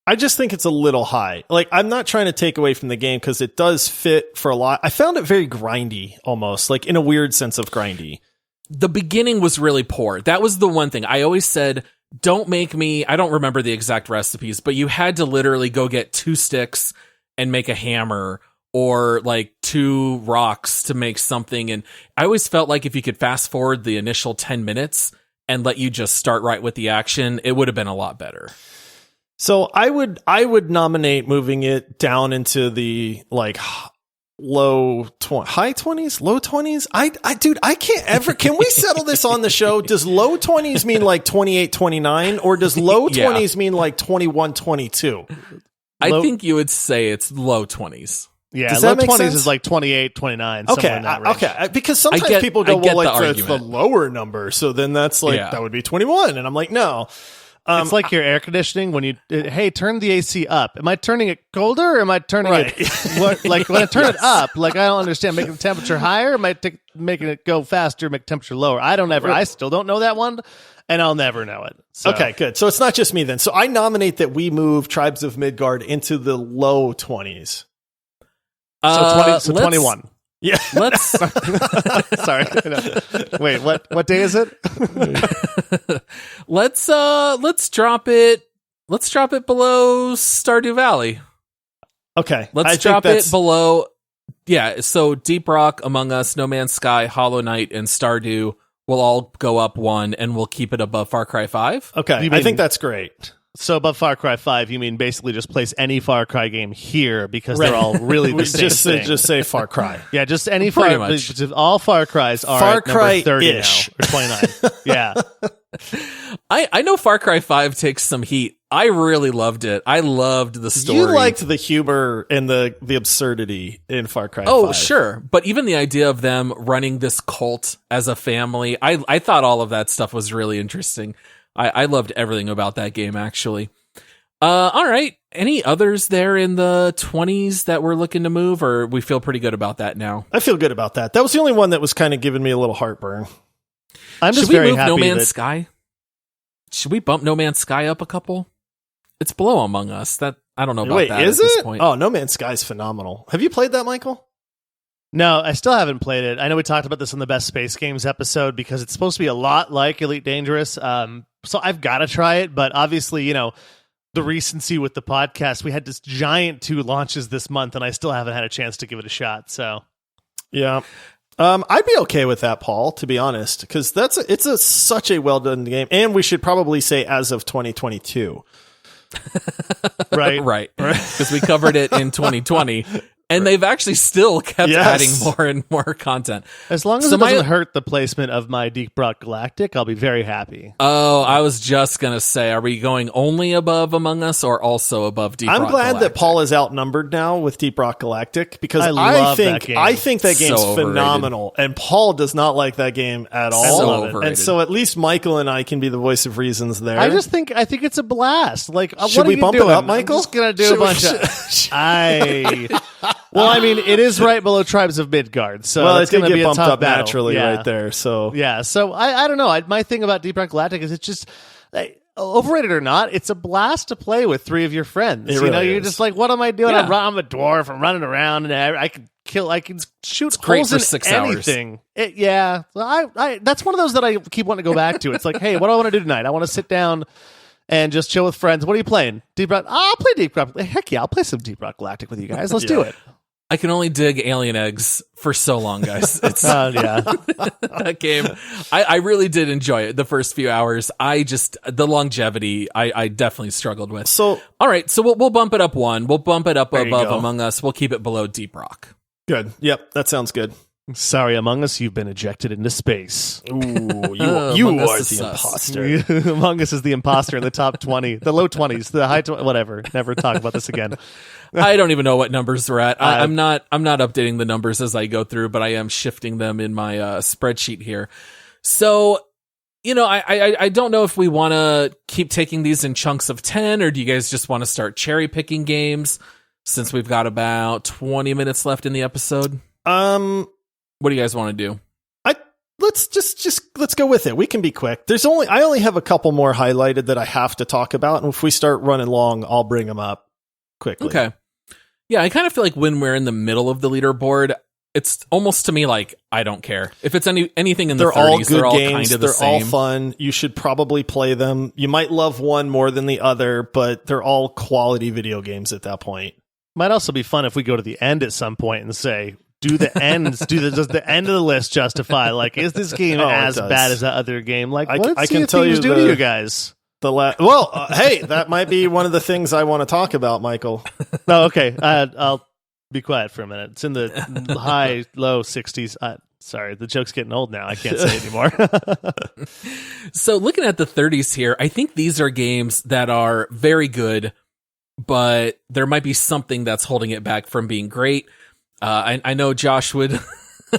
I just think it's a little high. I'm not trying to take away from the game because it does fit for a lot. I found it very grindy, almost, in a weird sense of grindy. The beginning was really poor. That was the one thing. I always said, don't make me, I don't remember the exact recipes, but you had to literally go get 2 sticks and make a hammer, or 2 rocks to make something. And I always felt like if you could fast forward the initial 10 minutes and let you just start right with the action, it would have been a lot better. So I would nominate moving it down into the high 20s, low 20s. Dude, I can't ever, can we settle this on the show? Does low 20s mean 28, 29, or does low 20s mean 21, 22? I think you would say it's low 20s. Yeah, low 20s is 28, 29, somewhere in that range. Okay, because sometimes people go, it's the lower number, so then that's that would be 21, and I'm no. It's like your air conditioning when you, hey, turn the AC up. Am I turning it colder or am I turning it, when I turn it up, I don't understand, making the temperature higher, am I making it go faster, make temperature lower? I still don't know that one, and I'll never know it. So. Okay, good. So it's not just me then. So I nominate that we move Tribes of Midgard into the low 20s. So 21. Yeah. Let's sorry. Wait, what day is it? Let's drop it. Let's drop it below Stardew Valley. Okay. Let's drop it below. Yeah, so Deep Rock, Among Us, No Man's Sky, Hollow Knight, and Stardew will all go up 1, and we'll keep it above Far Cry 5. Okay, I think that's great. So above Far Cry 5, you mean basically just place any Far Cry game here because they're all really the same thing. Just say Far Cry. Yeah, just any Far Cry. All Far Cries are Far at Cry number 30 now, or 29. Yeah. I know Far Cry 5 takes some heat. I really loved it. I loved the story. You liked the humor and the absurdity in Far Cry 5. Oh, sure. But even the idea of them running this cult as a family, I thought all of that stuff was really interesting. I loved everything about that game, actually. All right. Any others there in the 20s that we're looking to move, or we feel pretty good about that now? I feel good about that. That was the only one that was kind of giving me a little heartburn. I'm just Should we very move happy No Man's Sky? Should we bump No Man's Sky up a couple? It's below Among Us. That I don't know about that is at this it? point. Oh, No Man's Sky is phenomenal. Have you played that, Michael? No, I still haven't played it. I know we talked about this in the Best Space Games episode because it's supposed to be a lot like Elite Dangerous. So I've got to try it, but obviously, the recency with the podcast, we had this giant 2 launches this month, and I still haven't had a chance to give it a shot. So, yeah, I'd be okay with that, Paul. To be honest, because it's such a well done game, and we should probably say as of 2022. Right. Because we covered it in 2020. And they've actually still kept Yes. adding more and more content. As long as So it doesn't my- hurt the placement of my Deep Rock Galactic, I'll be very happy. Oh, I was just going to say, are we going only above Among Us or also above Deep Rock I'm glad Galactic? that Paul is outnumbered now with Deep Rock Galactic because I love that game. I think that game's So overrated. phenomenal, and Paul does not like that game at all. So love it. overrated. And so at least Michael and I can be the voice of reasons there. I think it's a blast. Like, Should what are we you bump doing? it up, Michael? I'm just gonna do Should a we- bunch of. Well, I mean, it is right below Tribes of Midgard, so well, it's it did going to get be a bumped tough up battle. naturally Yeah. right there. So Yeah, so I don't know. My thing about Deep Rock Galactic is it's just overrated or not, it's a blast to play with three of your friends. It You know, really you're is. just like, what am I doing? Yeah. I'm a dwarf. I'm running around, and I can shoot great holes for in 6 hours. anything. Yeah, I that's one of those that I keep wanting to go back to. It's like, hey, what do I want to do tonight? I want to sit down and just chill with friends. What are you playing? Deep Rock? I'll play Deep Rock. Heck yeah, I'll play some Deep Rock Galactic with you guys. Let's do it. I can only dig alien eggs for so long, guys. It's Yeah. that game. I really did enjoy it the first few hours. The longevity, I definitely struggled with. So All right, so we'll bump it up one. We'll bump it up There you above go. Among Us. We'll keep it below Deep Rock. good. Yep, that sounds good. Sorry, Among Us, you've been ejected into space. Ooh, you Among are Us the is sus. imposter. Among Us is the imposter in the top 20, the low 20s, the high 20s, whatever. Never talk about this again. I don't even know what numbers we're at. I'm not updating the numbers as I go through, but I am shifting them in my spreadsheet here. So, you know, I don't know if we want to keep taking these in chunks of 10, or do you guys just want to start cherry picking games since we've got about 20 minutes left in the episode? What do you guys want to do? Let's go with it. We can be quick. I only have a couple more highlighted that I have to talk about, and if we start running long, I'll bring them up quickly. Okay. Yeah, I kind of feel like when we're in the middle of the leaderboard, it's almost to me like I don't care. If it's anything in the They're 30s, all good they're all games. kind of the They're same. all fun. You should probably play them. You might love one more than the other, but they're all quality video games at that point. Might also be fun if we go to the end at some point and say, does the end of the list justify, like, is this game Oh, it as does. bad as that other game? Like, I let's see can what tell Thieves you do to the- you guys. Hey, that might be one of the things I want to talk about, Michael. Oh, okay. I'll be quiet for a minute. It's in the low 60s. Sorry, the joke's getting old now. I can't say it anymore. So looking at the 30s here, I think these are games that are very good, but there might be something that's holding it back from being great. I know Josh would.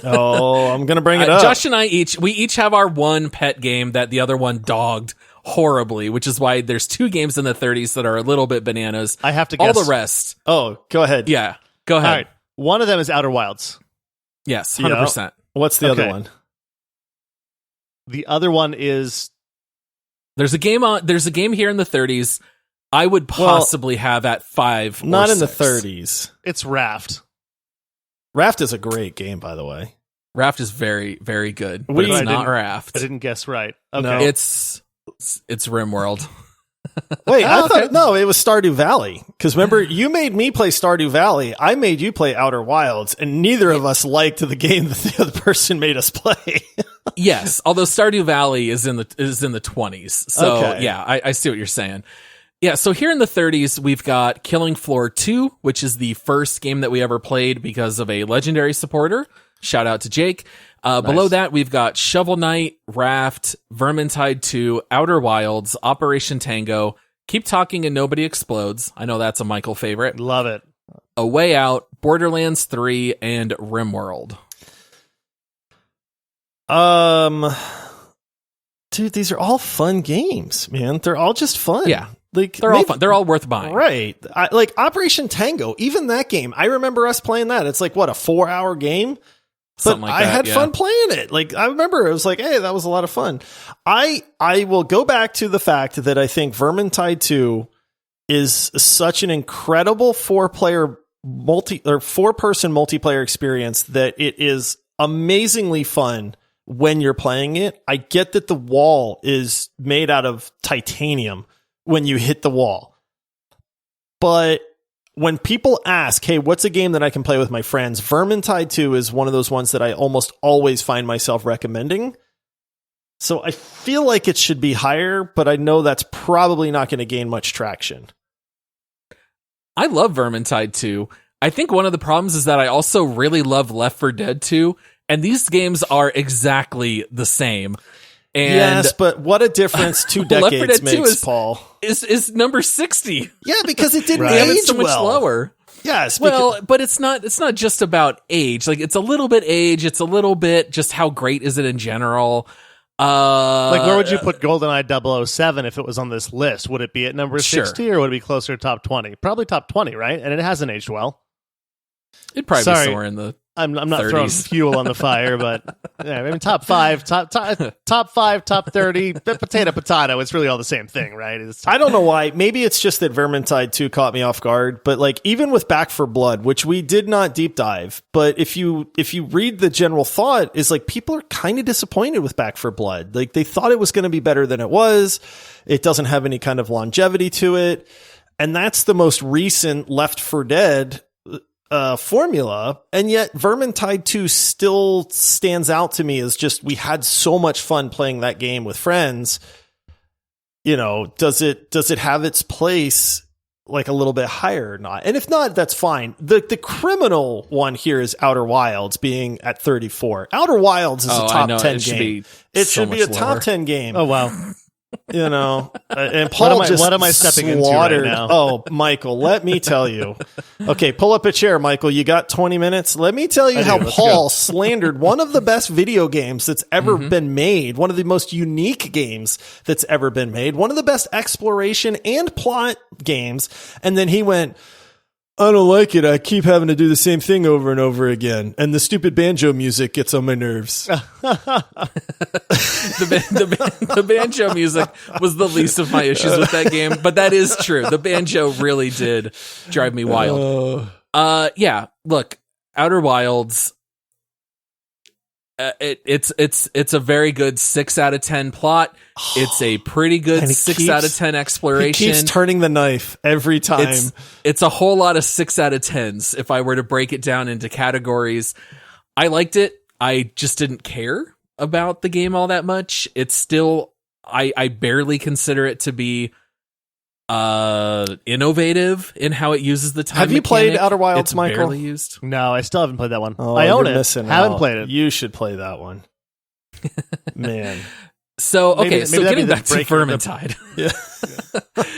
Oh, I'm going to bring it up. Josh and I each have our one pet game that the other one dogged horribly, which is why there's two games in the 30s that are a little bit bananas. I have to All guess. the rest. Oh, go ahead. Yeah, go ahead. All right. One of them is Outer Wilds. Yes, Yeah. 100%. What's the other Okay. one? The other one is There's a game here in the 30s I would possibly have at 5 or Not in the 6. 30s. it's Raft. Raft is a great game, by the way. Raft is very, very good, but We- it's I not didn't- Raft. I didn't guess right. Okay. No. It's RimWorld. Wait, I okay. thought no, it was Stardew Valley. Because remember, you made me play Stardew Valley. I made you play Outer Wilds, and neither of us liked the game that the other person made us play. Yes, although Stardew Valley is in the 20s. So Okay. yeah, I see what you're saying. Yeah, so here in the 30s, we've got Killing Floor 2, which is the first game that we ever played because of a legendary supporter. Shout out to Jake. Below that, we've got Shovel Knight, Raft, Vermintide 2, Outer Wilds, Operation Tango, Keep Talking and Nobody Explodes. I know that's a Michael favorite. Love it. A Way Out, Borderlands 3, and RimWorld. Dude, these are all fun games, man. They're all just fun. Yeah. Like They're all fun. They're all worth buying. Right. Like Operation Tango, even that game, I remember us playing that. It's like, what, a 4-hour game? But Something like I that, had yeah. fun playing it. Like, I remember it was like, hey, that was a lot of fun. I will go back to the fact that I think Vermintide 2 is such an incredible 4-person multiplayer experience that it is amazingly fun when you're playing it. I get that the wall is made out of titanium when you hit the wall. But when people ask, hey, what's a game that I can play with my friends? Vermintide 2 is one of those ones that I almost always find myself recommending. So I feel like it should be higher, but I know that's probably not going to gain much traction. I love Vermintide 2. I think one of the problems is that I also really love Left 4 Dead 2, and these games are exactly the same. And yes, but what a difference 2 decades makes, Paul. Is number 60. Yeah, because it didn't They have age it so much well. lower. Yes, well, but it's not just about age. Like, it's a little bit age, it's a little bit just how great is it in general. Like, where would you put GoldenEye 007 if it was on this list? Would it be at number 60 or would it be closer to top 20? Probably top 20, right? And it hasn't aged well. It'd probably be somewhere in the I'm not 30s. throwing fuel on the fire, but yeah, I mean, top 5, top 30, potato. It's really all the same thing, right? I don't know why. Maybe it's just that Vermintide 2 caught me off guard, but like even with Back 4 Blood, which we did not deep dive, but if you read the general thought is like people are kind of disappointed with Back 4 Blood. Like they thought it was going to be better than it was. It doesn't have any kind of longevity to it. And that's the most recent Left 4 Dead formula, and yet Vermintide 2 still stands out to me as just we had so much fun playing that game with friends. You know, does it have its place like a little bit higher or not? And if not, that's fine. The criminal one here is Outer Wilds being at 34. Outer Wilds is a top 10 game. It should be a top 10 game. Oh wow. You know, and Paul what am I stepping into right now? Oh, Michael, let me tell you. Okay, pull up a chair, Michael. You got 20 minutes. Let me tell you how Paul slandered one of the best video games that's ever been made, one of the most unique games that's ever been made, one of the best exploration and plot games, and then he went, I don't like it. I keep having to do the same thing over and over again. And the stupid banjo music gets on my nerves. the banjo music was the least of my issues with that game, but that is true. The banjo really did drive me wild. Yeah, look, Outer Wilds, it's a very good 6 out of 10 plot. It's a pretty good 6 out of 10 exploration. He keeps turning the knife every time. It's a whole lot of 6 out of 10s if I were to break it down into categories. I liked it. I just didn't care about the game all that much. It's still, I barely consider it to be innovative in how it uses the time. Have you mechanic. played Outer Wilds, it's Michael? Barely used. No, I still haven't played that one. Oh, I own it. Missing haven't out. played it. You should play that one. Man. So, okay, maybe so getting back to Vermintide. Yeah.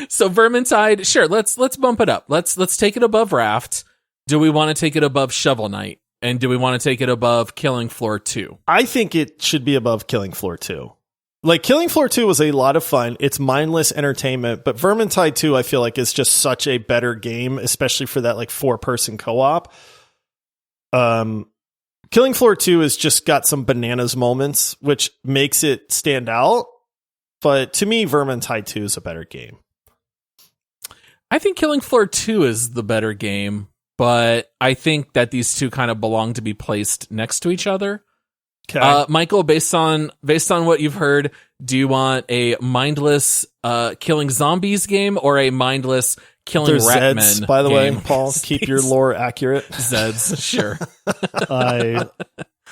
So Vermintide, sure, let's bump it up. Let's take it above Raft. Do we want to take it above Shovel Knight? And do we want to take it above Killing Floor 2? I think it should be above Killing Floor 2. Like, Killing Floor 2 was a lot of fun. It's mindless entertainment, but Vermintide 2, I feel like, is just such a better game, especially for that, like, 4-person co-op. Killing Floor 2 has just got some bananas moments, which makes it stand out. But to me, Vermintide 2 is a better game. I think Killing Floor 2 is the better game, but I think that these two kind of belong to be placed next to each other. Okay. Michael, based on what you've heard, do you want a mindless killing zombies game or a mindless killing rat Zeds, men by the game? way, Paul, keep your lore accurate. Zeds, sure.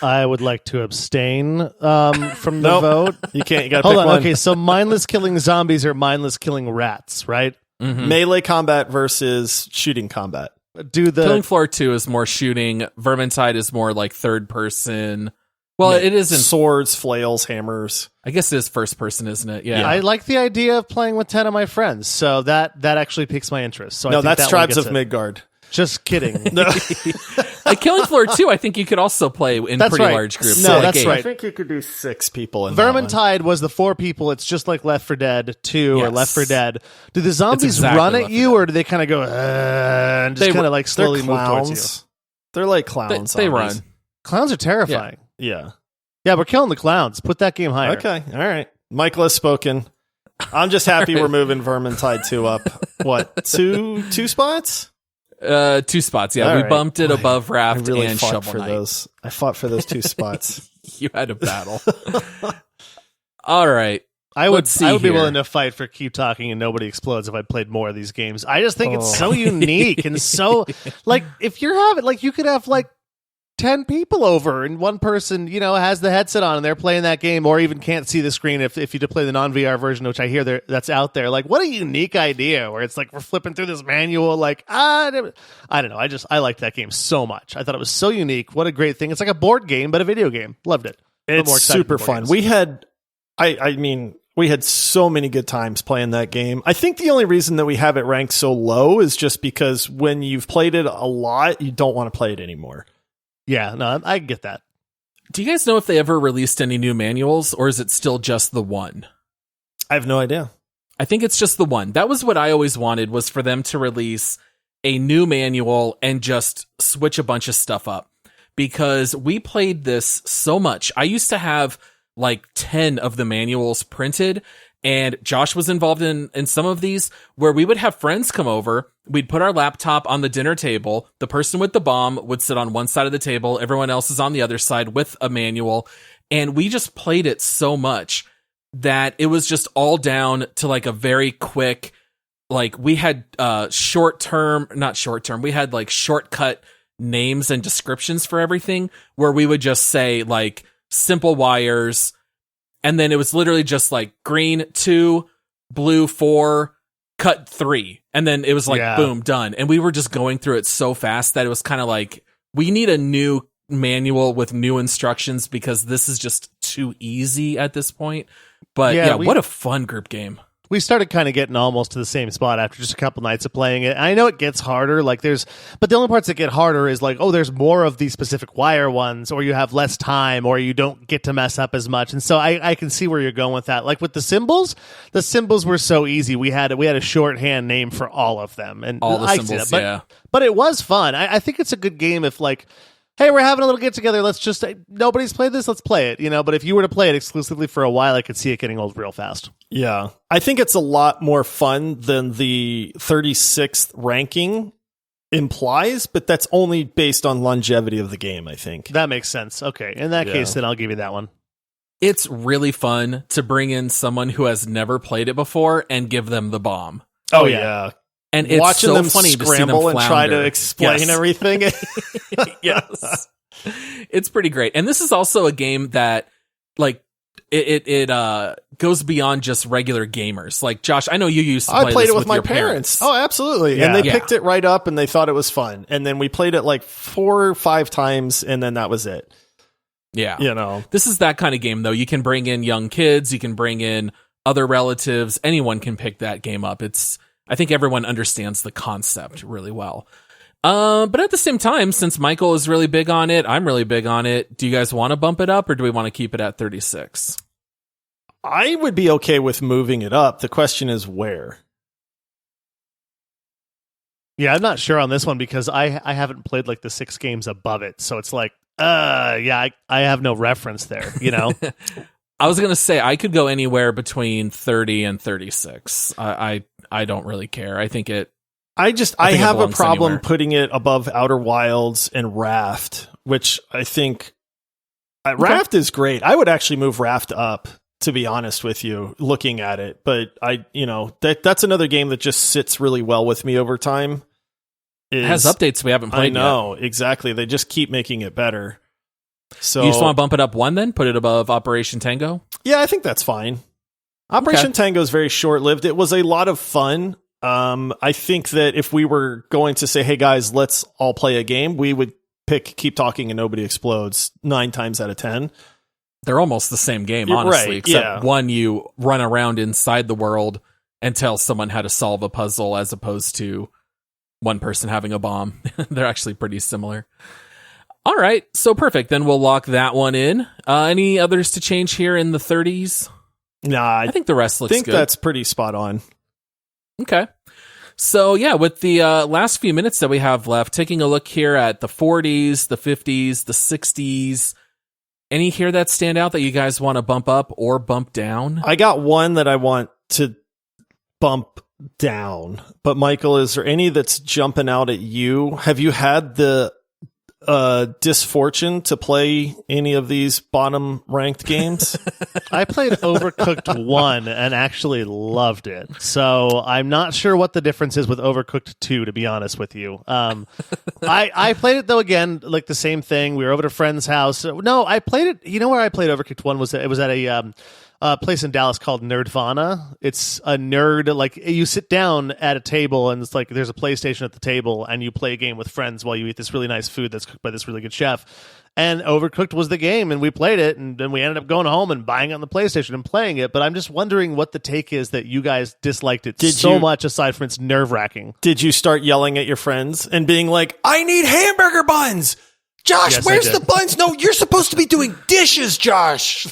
I would like to abstain from the vote. You can't. You got to Hold pick on. one. Okay, so mindless killing zombies or mindless killing rats, right? Mm-hmm. Melee combat versus shooting combat. Killing Floor 2 is more shooting. Vermintide is more like third person. Well, it isn't swords, flails, hammers. I guess it is first person, isn't it? Yeah. I like the idea of playing with 10 of my friends, so that actually piques my interest. So no, I think that's Tribes of Midgard. Just kidding. Like Killing Floor 2, I think you could also play in that's pretty right. large groups. No, that's right. I think you could do 6 people in Vermintide was the 4 people. It's just like Left 4 Dead 2 or Left 4 Dead. Do the zombies run at you, or do they kind of go and just kind of like slowly move towards you? They're like clowns. They run. Clowns are terrifying. Yeah. Yeah, we're killing the clowns. Put that game higher. Okay. All right. Michael has spoken. I'm just happy we're moving Vermintide 2 up. What? Two spots? 2 spots. Yeah, all we right. bumped it above Raft really and fought Shovel for Knight. Those. I fought for those 2 spots. You had a battle. All right. I would be here. willing to fight for Keep Talking and Nobody Explodes if I played more of these games. I just think it's so unique and so like if you're having like you could have like 10 people over and one person, has the headset on and they're playing that game, or even can't see the screen if you play the non-VR version, which I hear that's out there. Like, what a unique idea where it's like we're flipping through this manual. Like, I don't know. I liked that game so much. I thought it was so unique. What a great thing. It's like a board game, but a video game. Loved it. It's super fun. Games. We had, we had so many good times playing that game. I think the only reason that we have it ranked so low is just because when you've played it a lot, you don't want to play it anymore. Yeah, no, I get that. Do you guys know if they ever released any new manuals, or is it still just the one? I have no idea. I think it's just the one. That was what I always wanted, was for them to release a new manual and just switch a bunch of stuff up. Because we played this so much. I used to have like 10 of the manuals printed, and Josh was involved in some of these, where we would have friends come over. We'd put our laptop on the dinner table. The person with the bomb would sit on one side of the table. Everyone else is on the other side with a manual. And we just played it so much that it was just all down to like a very quick, like we had not short term. We had like shortcut names and descriptions for everything, where we would just say like simple wires. And then it was literally just like green 2, blue 4, cut 3. And then it was like, boom, done. And we were just going through it so fast that it was kind of like, we need a new manual with new instructions because this is just too easy at this point. But what a fun group game. We started kind of getting almost to the same spot after just a couple nights of playing it. And I know it gets harder. But the only parts that get harder is like, there's more of these specific wire ones, or you have less time, or you don't get to mess up as much. And so I can see where you're going with that. Like with the symbols were so easy. We had a shorthand name for all of them, and all the symbols. But it was fun. I think it's a good game if like, hey, we're having a little get together. Let's just, nobody's played this. Let's play it, But if you were to play it exclusively for a while, I could see it getting old real fast. Yeah. I think it's a lot more fun than the 36th ranking implies, but that's only based on longevity of the game, I think. That makes sense. Okay. In that case, then I'll give you that one. It's really fun to bring in someone who has never played it before and give them the bomb. Oh, yeah. And it's watching so them funny scramble to see them and try to explain everything. Yes. It's pretty great. And this is also a game that like it goes beyond just regular gamers. Like Josh, I know you used to play I played this it with my your parents. Oh, absolutely. Yeah. And they picked it right up and they thought it was fun. And then we played it like 4 or 5 times and then that was it. Yeah. This is that kind of game though. You can bring in young kids, you can bring in other relatives, anyone can pick that game up. I think everyone understands the concept really well. But at the same time, since Michael is really big on it, I'm really big on it. Do you guys want to bump it up or do we want to keep it at 36? I would be okay with moving it up. The question is where? Yeah, I'm not sure on this one because I haven't played like the 6 games above it. So it's like, I have no reference there, I was going to say I could go anywhere between 30 and 36. I don't really care. I think I have a problem putting it above Outer Wilds and Raft, which I think Raft is great. I would actually move Raft up, to be honest with you, looking at it. But that's another game that just sits really well with me over time. It has updates we haven't played yet. I know, exactly. They just keep making it better. So you just want to bump it up 1 then? Put it above Operation Tango? Yeah, I think that's fine. Operation Tango is very short-lived. It was a lot of fun. I think that if we were going to say, hey guys, let's all play a game, we would pick Keep Talking and Nobody Explodes 9 times out of 10. They're almost the same game, honestly, right, except one you run around inside the world and tell someone how to solve a puzzle as opposed to one person having a bomb. They're actually pretty similar. All right, so perfect. Then we'll lock that one in. Any others to change here in the 30s? Nah, I think the rest looks good. I think that's pretty spot on. Okay. So, yeah, with the last few minutes that we have left, taking a look here at the 40s, the 50s, the 60s, any here that stand out that you guys want to bump up or bump down? I got one that I want to bump down. But, Michael, is there any that's jumping out at you? Have you had the disfortune to play any of these bottom ranked games? I played Overcooked 1 and actually loved it. So I'm not sure what the difference is with Overcooked 2, to be honest with you. I played it, though, again, like the same thing. We were over at a friend's house. No, I played it. You know where I played Overcooked 1 was? It was at a place in Dallas called Nerdvana. It's a nerd, like, you sit down at a table and it's like there's a PlayStation at the table and you play a game with friends while you eat this really nice food that's cooked by this really good chef. And Overcooked was the game, and we played it, and then we ended up going home and buying it on the PlayStation and playing it. But I'm just wondering what the take is that you guys disliked it so much, aside from it's nerve-wracking. Did you start yelling at your friends and being like, I need hamburger buns? Josh, Yes, where's the buns? No, you're supposed to be doing dishes, Josh.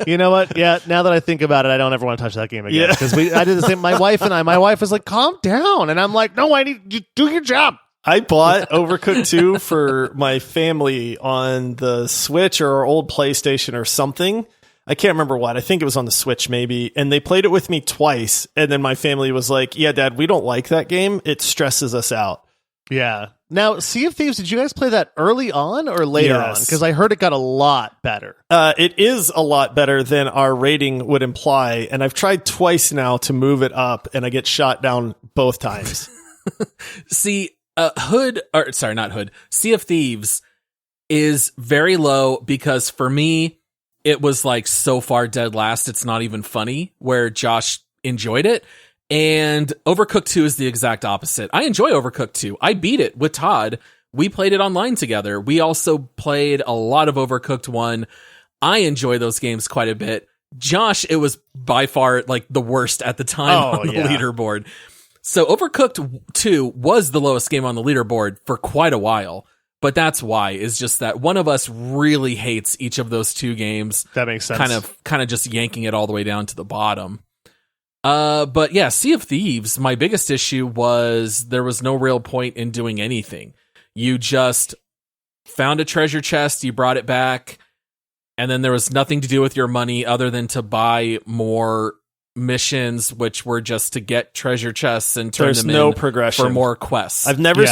You know what? Yeah, now that I think about it, I don't ever want to touch that game again. Because I did the same. My wife was like, calm down. And I'm like, no, I need you to do your job. I bought Overcooked 2 for my family on the Switch or our old PlayStation or something. I can't remember what. I think it was on the Switch maybe. And they played it with me twice. And then my family was like, yeah, Dad, we don't like that game. It stresses us out. Yeah. Now, Sea of Thieves, did you guys play that early on or later on? Because I heard it got a lot better. It is a lot better than our rating would imply. And I've tried twice now to move it up, and I get shot down both times. See, Sea of Thieves is very low because for me, it was like so far dead last, it's not even funny, where Josh enjoyed it. And Overcooked 2 is the exact opposite. I enjoy Overcooked 2. I beat it with Todd. We played it online together. We also played a lot of Overcooked 1. I enjoy those games quite a bit. Josh, it was by far like the worst at the time on the leaderboard. So Overcooked 2 was the lowest game on the leaderboard for quite a while. But that's why, is just that one of us really hates each of those two games. That makes sense. Kind of just yanking it all the way down to the bottom. But yeah, Sea of Thieves, my biggest issue was there was no real point in doing anything. You just found a treasure chest, you brought it back, and then there was nothing to do with your money other than to buy more missions, which were just to get treasure chests and turn them in progression for more quests. I've never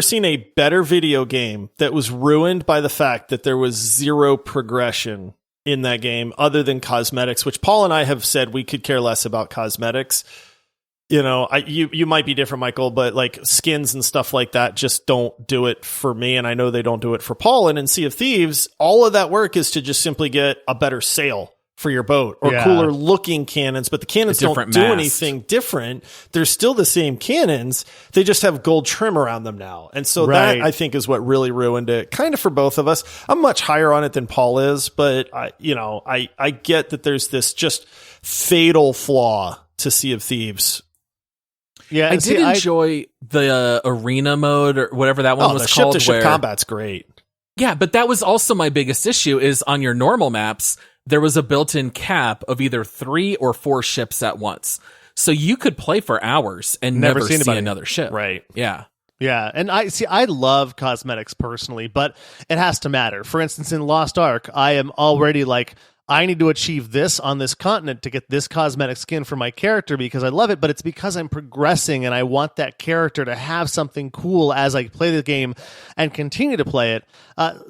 seen a better video game that was ruined by the fact that there was zero progression in that game other than cosmetics, which Paul and I have said we could care less about cosmetics. You know, you might be different, Michael, but like skins and stuff like that just don't do it for me. And I know they don't do it for Paul. And in Sea of Thieves, all of that work is to just simply get a better sail for your boat or cooler looking cannons, but the cannons don't do anything different. They're still the same cannons. They just have gold trim around them now. And so that I think is what really ruined it kind of for both of us. I'm much higher on it than Paul is, but I get that there's this just fatal flaw to Sea of Thieves. Yeah, I did enjoy the arena mode or whatever that one was called. The ship-to-ship combat's great. Yeah, but that was also my biggest issue is on your normal maps, there was a built-in cap of either 3 or 4 ships at once. So you could play for hours and never see another ship. Right. Yeah. Yeah, and I love cosmetics personally, but it has to matter. For instance, in Lost Ark, I am already like, I need to achieve this on this continent to get this cosmetic skin for my character because I love it, but it's because I'm progressing and I want that character to have something cool as I play the game and continue to play it.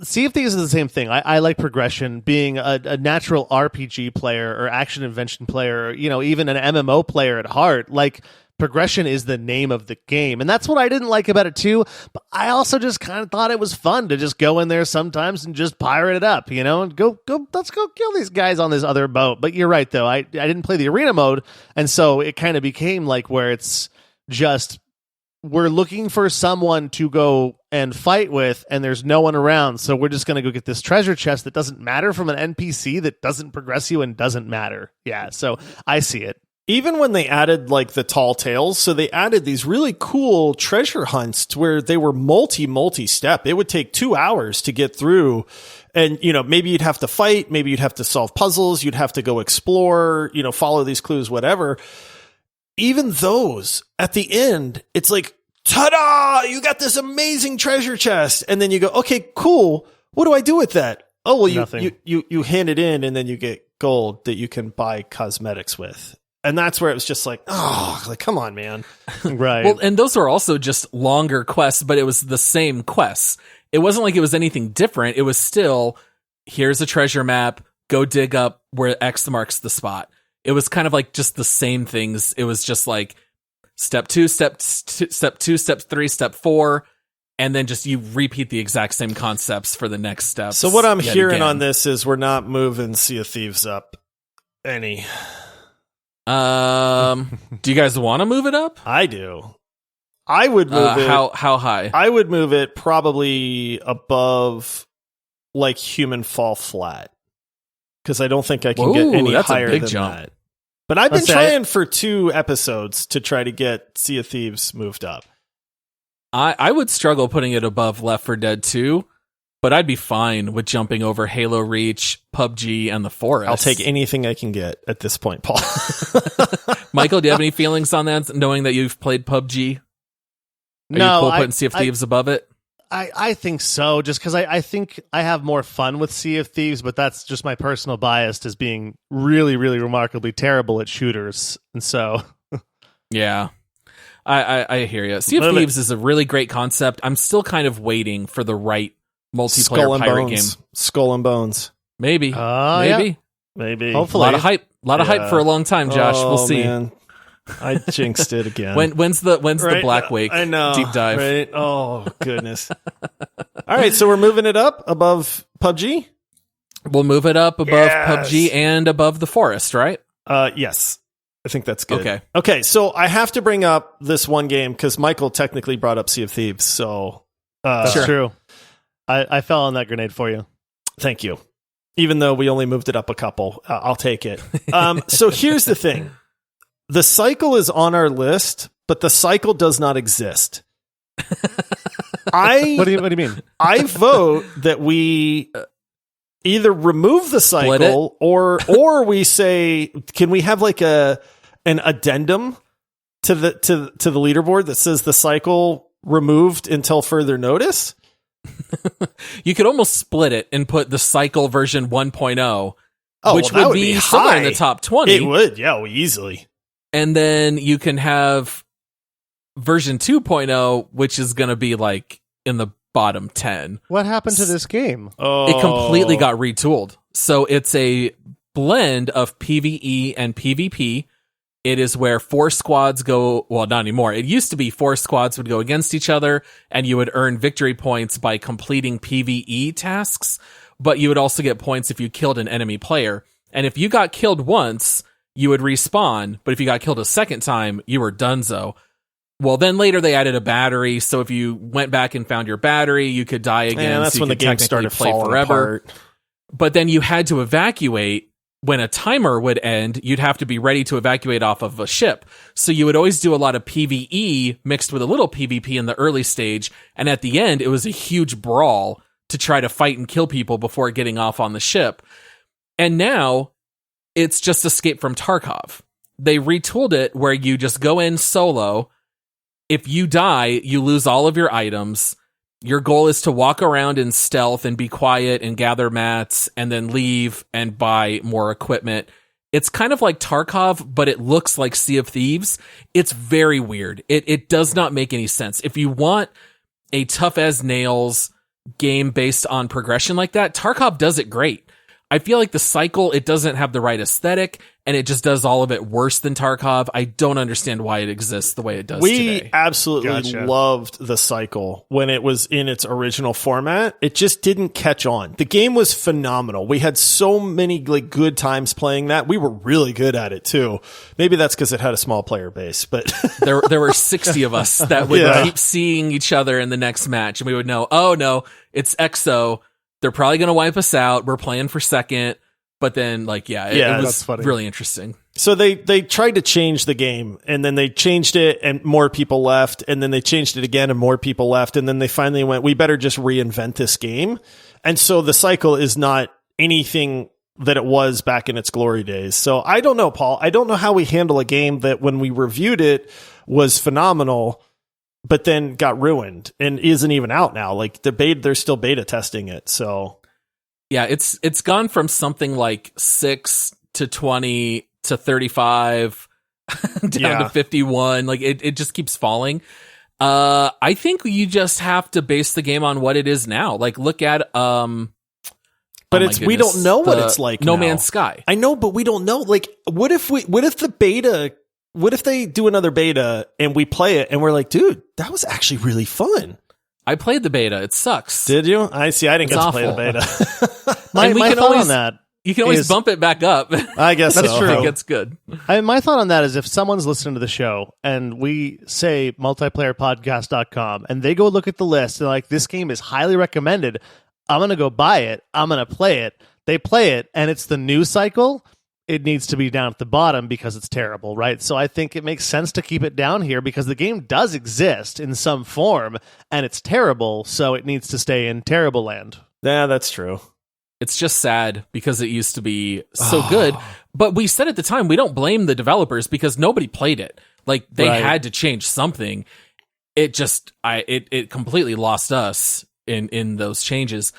Sea of Thieves is the same thing. I like progression, being a natural RPG player or action invention player, or, even an MMO player at heart. Like, progression is the name of the game. And that's what I didn't like about it too. But I also just kind of thought it was fun to just go in there sometimes and just pirate it up, and go, let's go kill these guys on this other boat. But you're right though. I didn't play the arena mode. And so it kind of became like where it's just, we're looking for someone to go and fight with and there's no one around. So we're just going to go get this treasure chest that doesn't matter from an NPC that doesn't progress you and doesn't matter. Yeah. So I see it. Even when they added like the tall tales, so they added these really cool treasure hunts to where they were multi-step. It would take 2 hours to get through. And, maybe you'd have to fight. Maybe you'd have to solve puzzles. You'd have to go explore, follow these clues, whatever. Even those at the end, it's like, ta-da! You got this amazing treasure chest. And then you go, okay, cool. What do I do with that? Oh, well, you hand it in and then you get gold that you can buy cosmetics with. And that's where it was just like, come on, man. Right. Well, and those are also just longer quests, but it was the same quests. it wasn't like it was anything different. It was still, here's a treasure map, go dig up where X marks the spot. It was kind of like just the same things. It was just like step 2, step 2, step 3, step 4. And then just you repeat the exact same concepts for the next steps. So what I'm hearing on this is we're not moving Sea of Thieves up any. Do you guys want to move it up? I do. I would move it. How high? I would move it probably above like Human Fall Flat. Because I don't think I can get any higher than that. But I've been trying for 2 episodes to try to get Sea of Thieves moved up. I would struggle putting it above Left 4 Dead 2, but I'd be fine with jumping over Halo Reach, PUBG, and The Forest. I'll take anything I can get at this point, Paul. Michael, do you have any feelings on that, knowing that you've played PUBG? Are you cool putting Sea of Thieves above it? I think so, just because I think I have more fun with Sea of Thieves, but that's just my personal bias as being really, really remarkably terrible at shooters. And so... Yeah. I hear you. Sea of Thieves is a really great concept. I'm still kind of waiting for the right multiplayer pirate game. Skull and Bones. Maybe. Maybe. Hopefully. A lot of hype for a long time, Josh. We'll see. Man. I jinxed it again. When's the Black Wake deep dive? Right? Oh, goodness. All right, so we're moving it up above PUBG? We'll move it up above PUBG and above The Forest, right? Yes. I think that's good. Okay, so I have to bring up this one game because Michael technically brought up Sea of Thieves. So that's true. I fell on that grenade for you. Thank you. Even though we only moved it up a couple, I'll take it. So here's the thing. The cycle is on our list, but the cycle does not exist. What do you mean? I vote that we either remove the cycle or we say, can we have like an addendum to the leaderboard that says the cycle removed until further notice? You could almost split it and put the cycle version 1.0, which would be somewhere in the top 20. It would, easily. And then you can have version 2.0, which is going to be like in the bottom 10. What happened to this game? It completely got retooled. So it's a blend of PvE and PvP. It is where 4 squads go, well, not anymore. It used to be 4 squads would go against each other, and you would earn victory points by completing PvE tasks, but you would also get points if you killed an enemy player. And if you got killed once, you would respawn, but if you got killed a second time, you were donezo. Well, then later they added a battery, so if you went back and found your battery, you could die again. Yeah, that's so when the game started falling apart. But then you had to evacuate. When a timer would end, you'd have to be ready to evacuate off of a ship. So you would always do a lot of PvE mixed with a little PvP in the early stage, and at the end, it was a huge brawl to try to fight and kill people before getting off on the ship. And now, it's just Escape from Tarkov. They retooled it where you just go in solo. If you die, you lose all of your items. Your goal is to walk around in stealth and be quiet and gather mats and then leave and buy more equipment. It's kind of like Tarkov, but it looks like Sea of Thieves. It's very weird. It does not make any sense. If you want a tough as nails game based on progression like that, Tarkov does it great. I feel like the cycle, it doesn't have the right aesthetic, and it just does all of it worse than Tarkov. I don't understand why it exists the way it does today. We absolutely loved the cycle when it was in its original format. It just didn't catch on. The game was phenomenal. We had so many like good times playing that. We were really good at it too. Maybe that's because it had a small player base, but there were 60 of us that would keep seeing each other in the next match, and we would know, oh no, it's EXO. They're probably going to wipe us out. We're playing for second. But then, like, it was really interesting. So they tried to change the game, and then they changed it, and more people left, and then they changed it again, and more people left, and then they finally went, we better just reinvent this game. And so the cycle is not anything that it was back in its glory days. So I don't know, Paul. I don't know how we handle a game that when we reviewed it was phenomenal, but then got ruined and isn't even out now. Like they're still beta testing it. So yeah, it's gone from something like 6 to 20 to 35 down to 51. Like it just keeps falling. I think you just have to base the game on what it is now. Like, look at But we don't know what it's like. No now. Man's Sky. I know, but we don't know. Like, what if they do another beta and we play it and we're like, dude, that was actually really fun. I played the beta. It sucks. Did you? I see. I didn't get to play the beta. my thought on that. You can always bump it back up. I guess that's true. It gets good. My thought on that is if someone's listening to the show and we say multiplayerpodcast.com and they go look at the list and like, this game is highly recommended, I'm going to go buy it. I'm going to play it. They play it and it's the news cycle. It needs to be down at the bottom because it's terrible, right? So I think it makes sense to keep it down here because the game does exist in some form and it's terrible. So it needs to stay in terrible land. Yeah, that's true. It's just sad because it used to be so good. But we said at the time, we don't blame the developers because nobody played it. Like, they had to change something. It just, it completely lost us in those changes.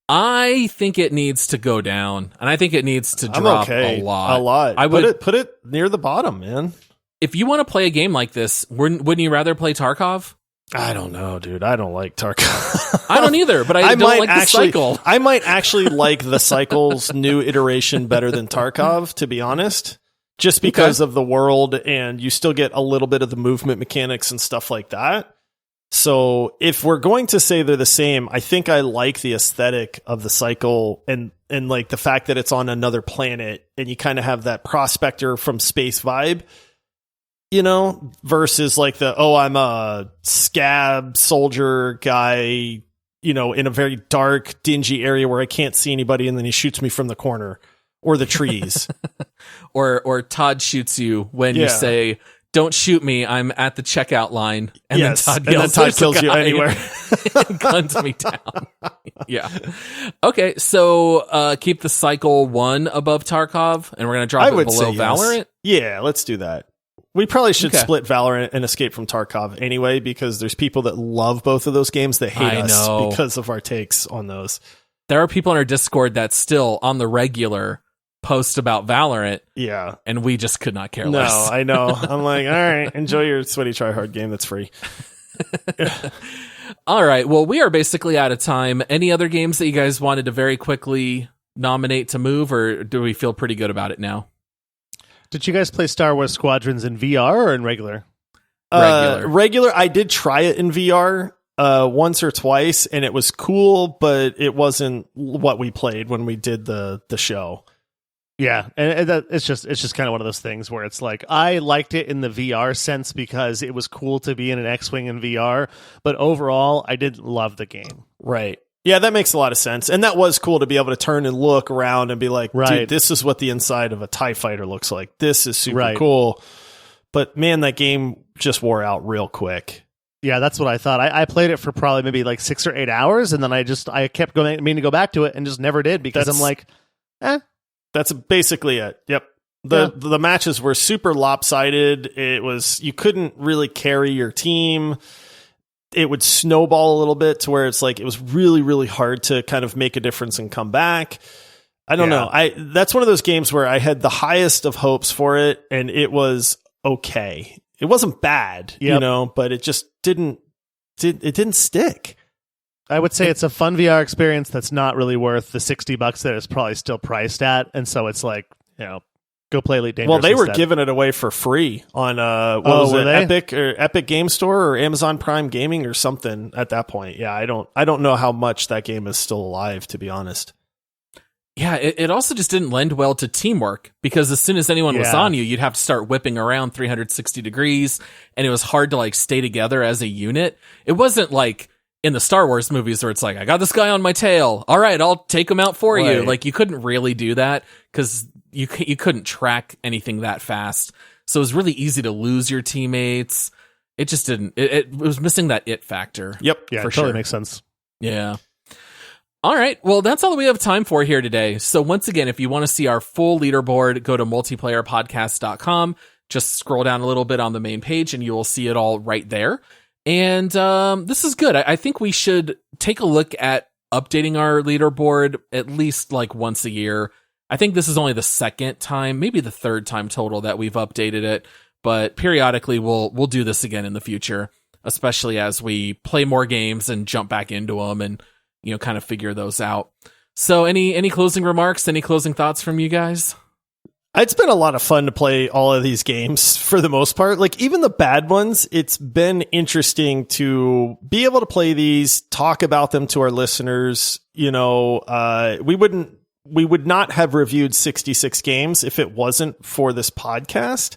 I think it needs to go down, and I think it needs to drop a lot. A lot. I would put it near the bottom, man. If you want to play a game like this, wouldn't you rather play Tarkov? I don't know, dude. I don't like Tarkov. I don't either, but I don't like the cycle. I might actually like the cycle's new iteration better than Tarkov, to be honest. Just because of the world, and you still get a little bit of the movement mechanics and stuff like that. So if we're going to say they're the same, I think I like the aesthetic of the cycle and like the fact that it's on another planet and you kind of have that prospector from space vibe. You know, versus like I'm a scab soldier guy, you know, in a very dark, dingy area where I can't see anybody, and then he shoots me from the corner or the trees. or Todd shoots you when you say, "Don't shoot me, I'm at the checkout line." And then Todd kills you anywhere. And guns me down. Yeah. Okay, so keep the cycle 1 above Tarkov, and we're going to drop it below Valorant? Yeah, let's do that. We probably should split Valorant and Escape from Tarkov anyway, because there's people that love both of those games that hate us because of our takes on those. There are people in our Discord that still, on the regular, post about Valorant. Yeah. And we just could not care less. No, I know. I'm like, all right, enjoy your sweaty tryhard game that's free. All right, well, we are basically out of time. Any other games that you guys wanted to very quickly nominate to move, or do we feel pretty good about it now? Did you guys play Star Wars Squadrons in VR or in regular? Regular. I did try it in VR once or twice, and it was cool, but it wasn't what we played when we did the show. Yeah, and it's just kind of one of those things where it's like, I liked it in the VR sense because it was cool to be in an X-Wing in VR, but overall, I didn't love the game. Right. Yeah, that makes a lot of sense. And that was cool to be able to turn and look around and be like, dude, this is what the inside of a TIE fighter looks like. This is super cool. But man, that game just wore out real quick. Yeah, that's what I thought. I played it for probably maybe like 6 or 8 hours, and then I kept meaning to go back to it and just never did because I'm like, That's basically it. Yep. The matches were super lopsided. You couldn't really carry your team. It would snowball a little bit to where it's like it was really, really hard to kind of make a difference and come back. I don't know. That's one of those games where I had the highest of hopes for it, and it was okay. It wasn't bad, you know, but it just didn't stick. I would say it's a fun VR experience that's not really worth the $60 that it's probably still priced at, and so it's like, you know, go play Elite Dangerous. Well, they were instead. giving it away for free on Epic Game Store or Amazon Prime Gaming or something at that point. Yeah, I don't know how much that game is still alive, to be honest. Yeah, it also just didn't lend well to teamwork because as soon as anyone was on you, you'd have to start whipping around 360 degrees, and it was hard to like stay together as a unit. It wasn't like in the Star Wars movies where it's like, I got this guy on my tail. All right, I'll take him out for you. Like, you couldn't really do that because you couldn't track anything that fast. So it was really easy to lose your teammates. It just didn't. It was missing that it factor. Yep. Yeah, for it totally sure. makes sense. Yeah. All right. Well, that's all that we have time for here today. So once again, if you want to see our full leaderboard, go to multiplayerpodcast.com. Just scroll down a little bit on the main page and you will see it all right there. And this is good. I think we should take a look at updating our leaderboard at least like once a year. I think this is only the second time, maybe the third time total that we've updated it, but periodically we'll do this again in the future. especially as we play more games and jump back into them and, kind of figure those out. So any closing remarks, any closing thoughts from you guys? It's been a lot of fun to play all of these games for the most part. Like even the bad ones, it's been interesting to be able to play these, talk about them to our listeners. We would not have reviewed 66 games if it wasn't for this podcast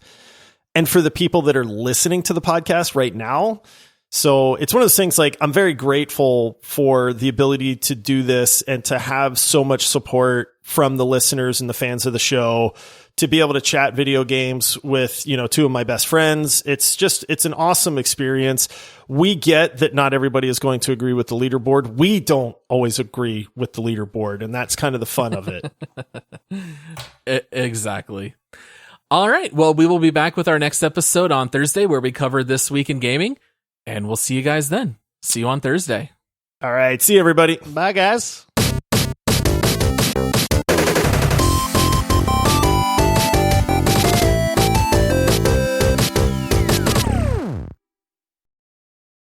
and for the people that are listening to the podcast right now. So it's one of those things, like, I'm very grateful for the ability to do this and to have so much support from the listeners and the fans of the show, to be able to chat video games with, two of my best friends. It's an awesome experience. We get that not everybody is going to agree with the leaderboard. We don't always agree with the leaderboard, and that's kind of the fun of it. Exactly. All right. Well, we will be back with our next episode on Thursday, where we cover This Week in Gaming, and we'll see you guys then. See you on Thursday. All right. See you, everybody. Bye, guys.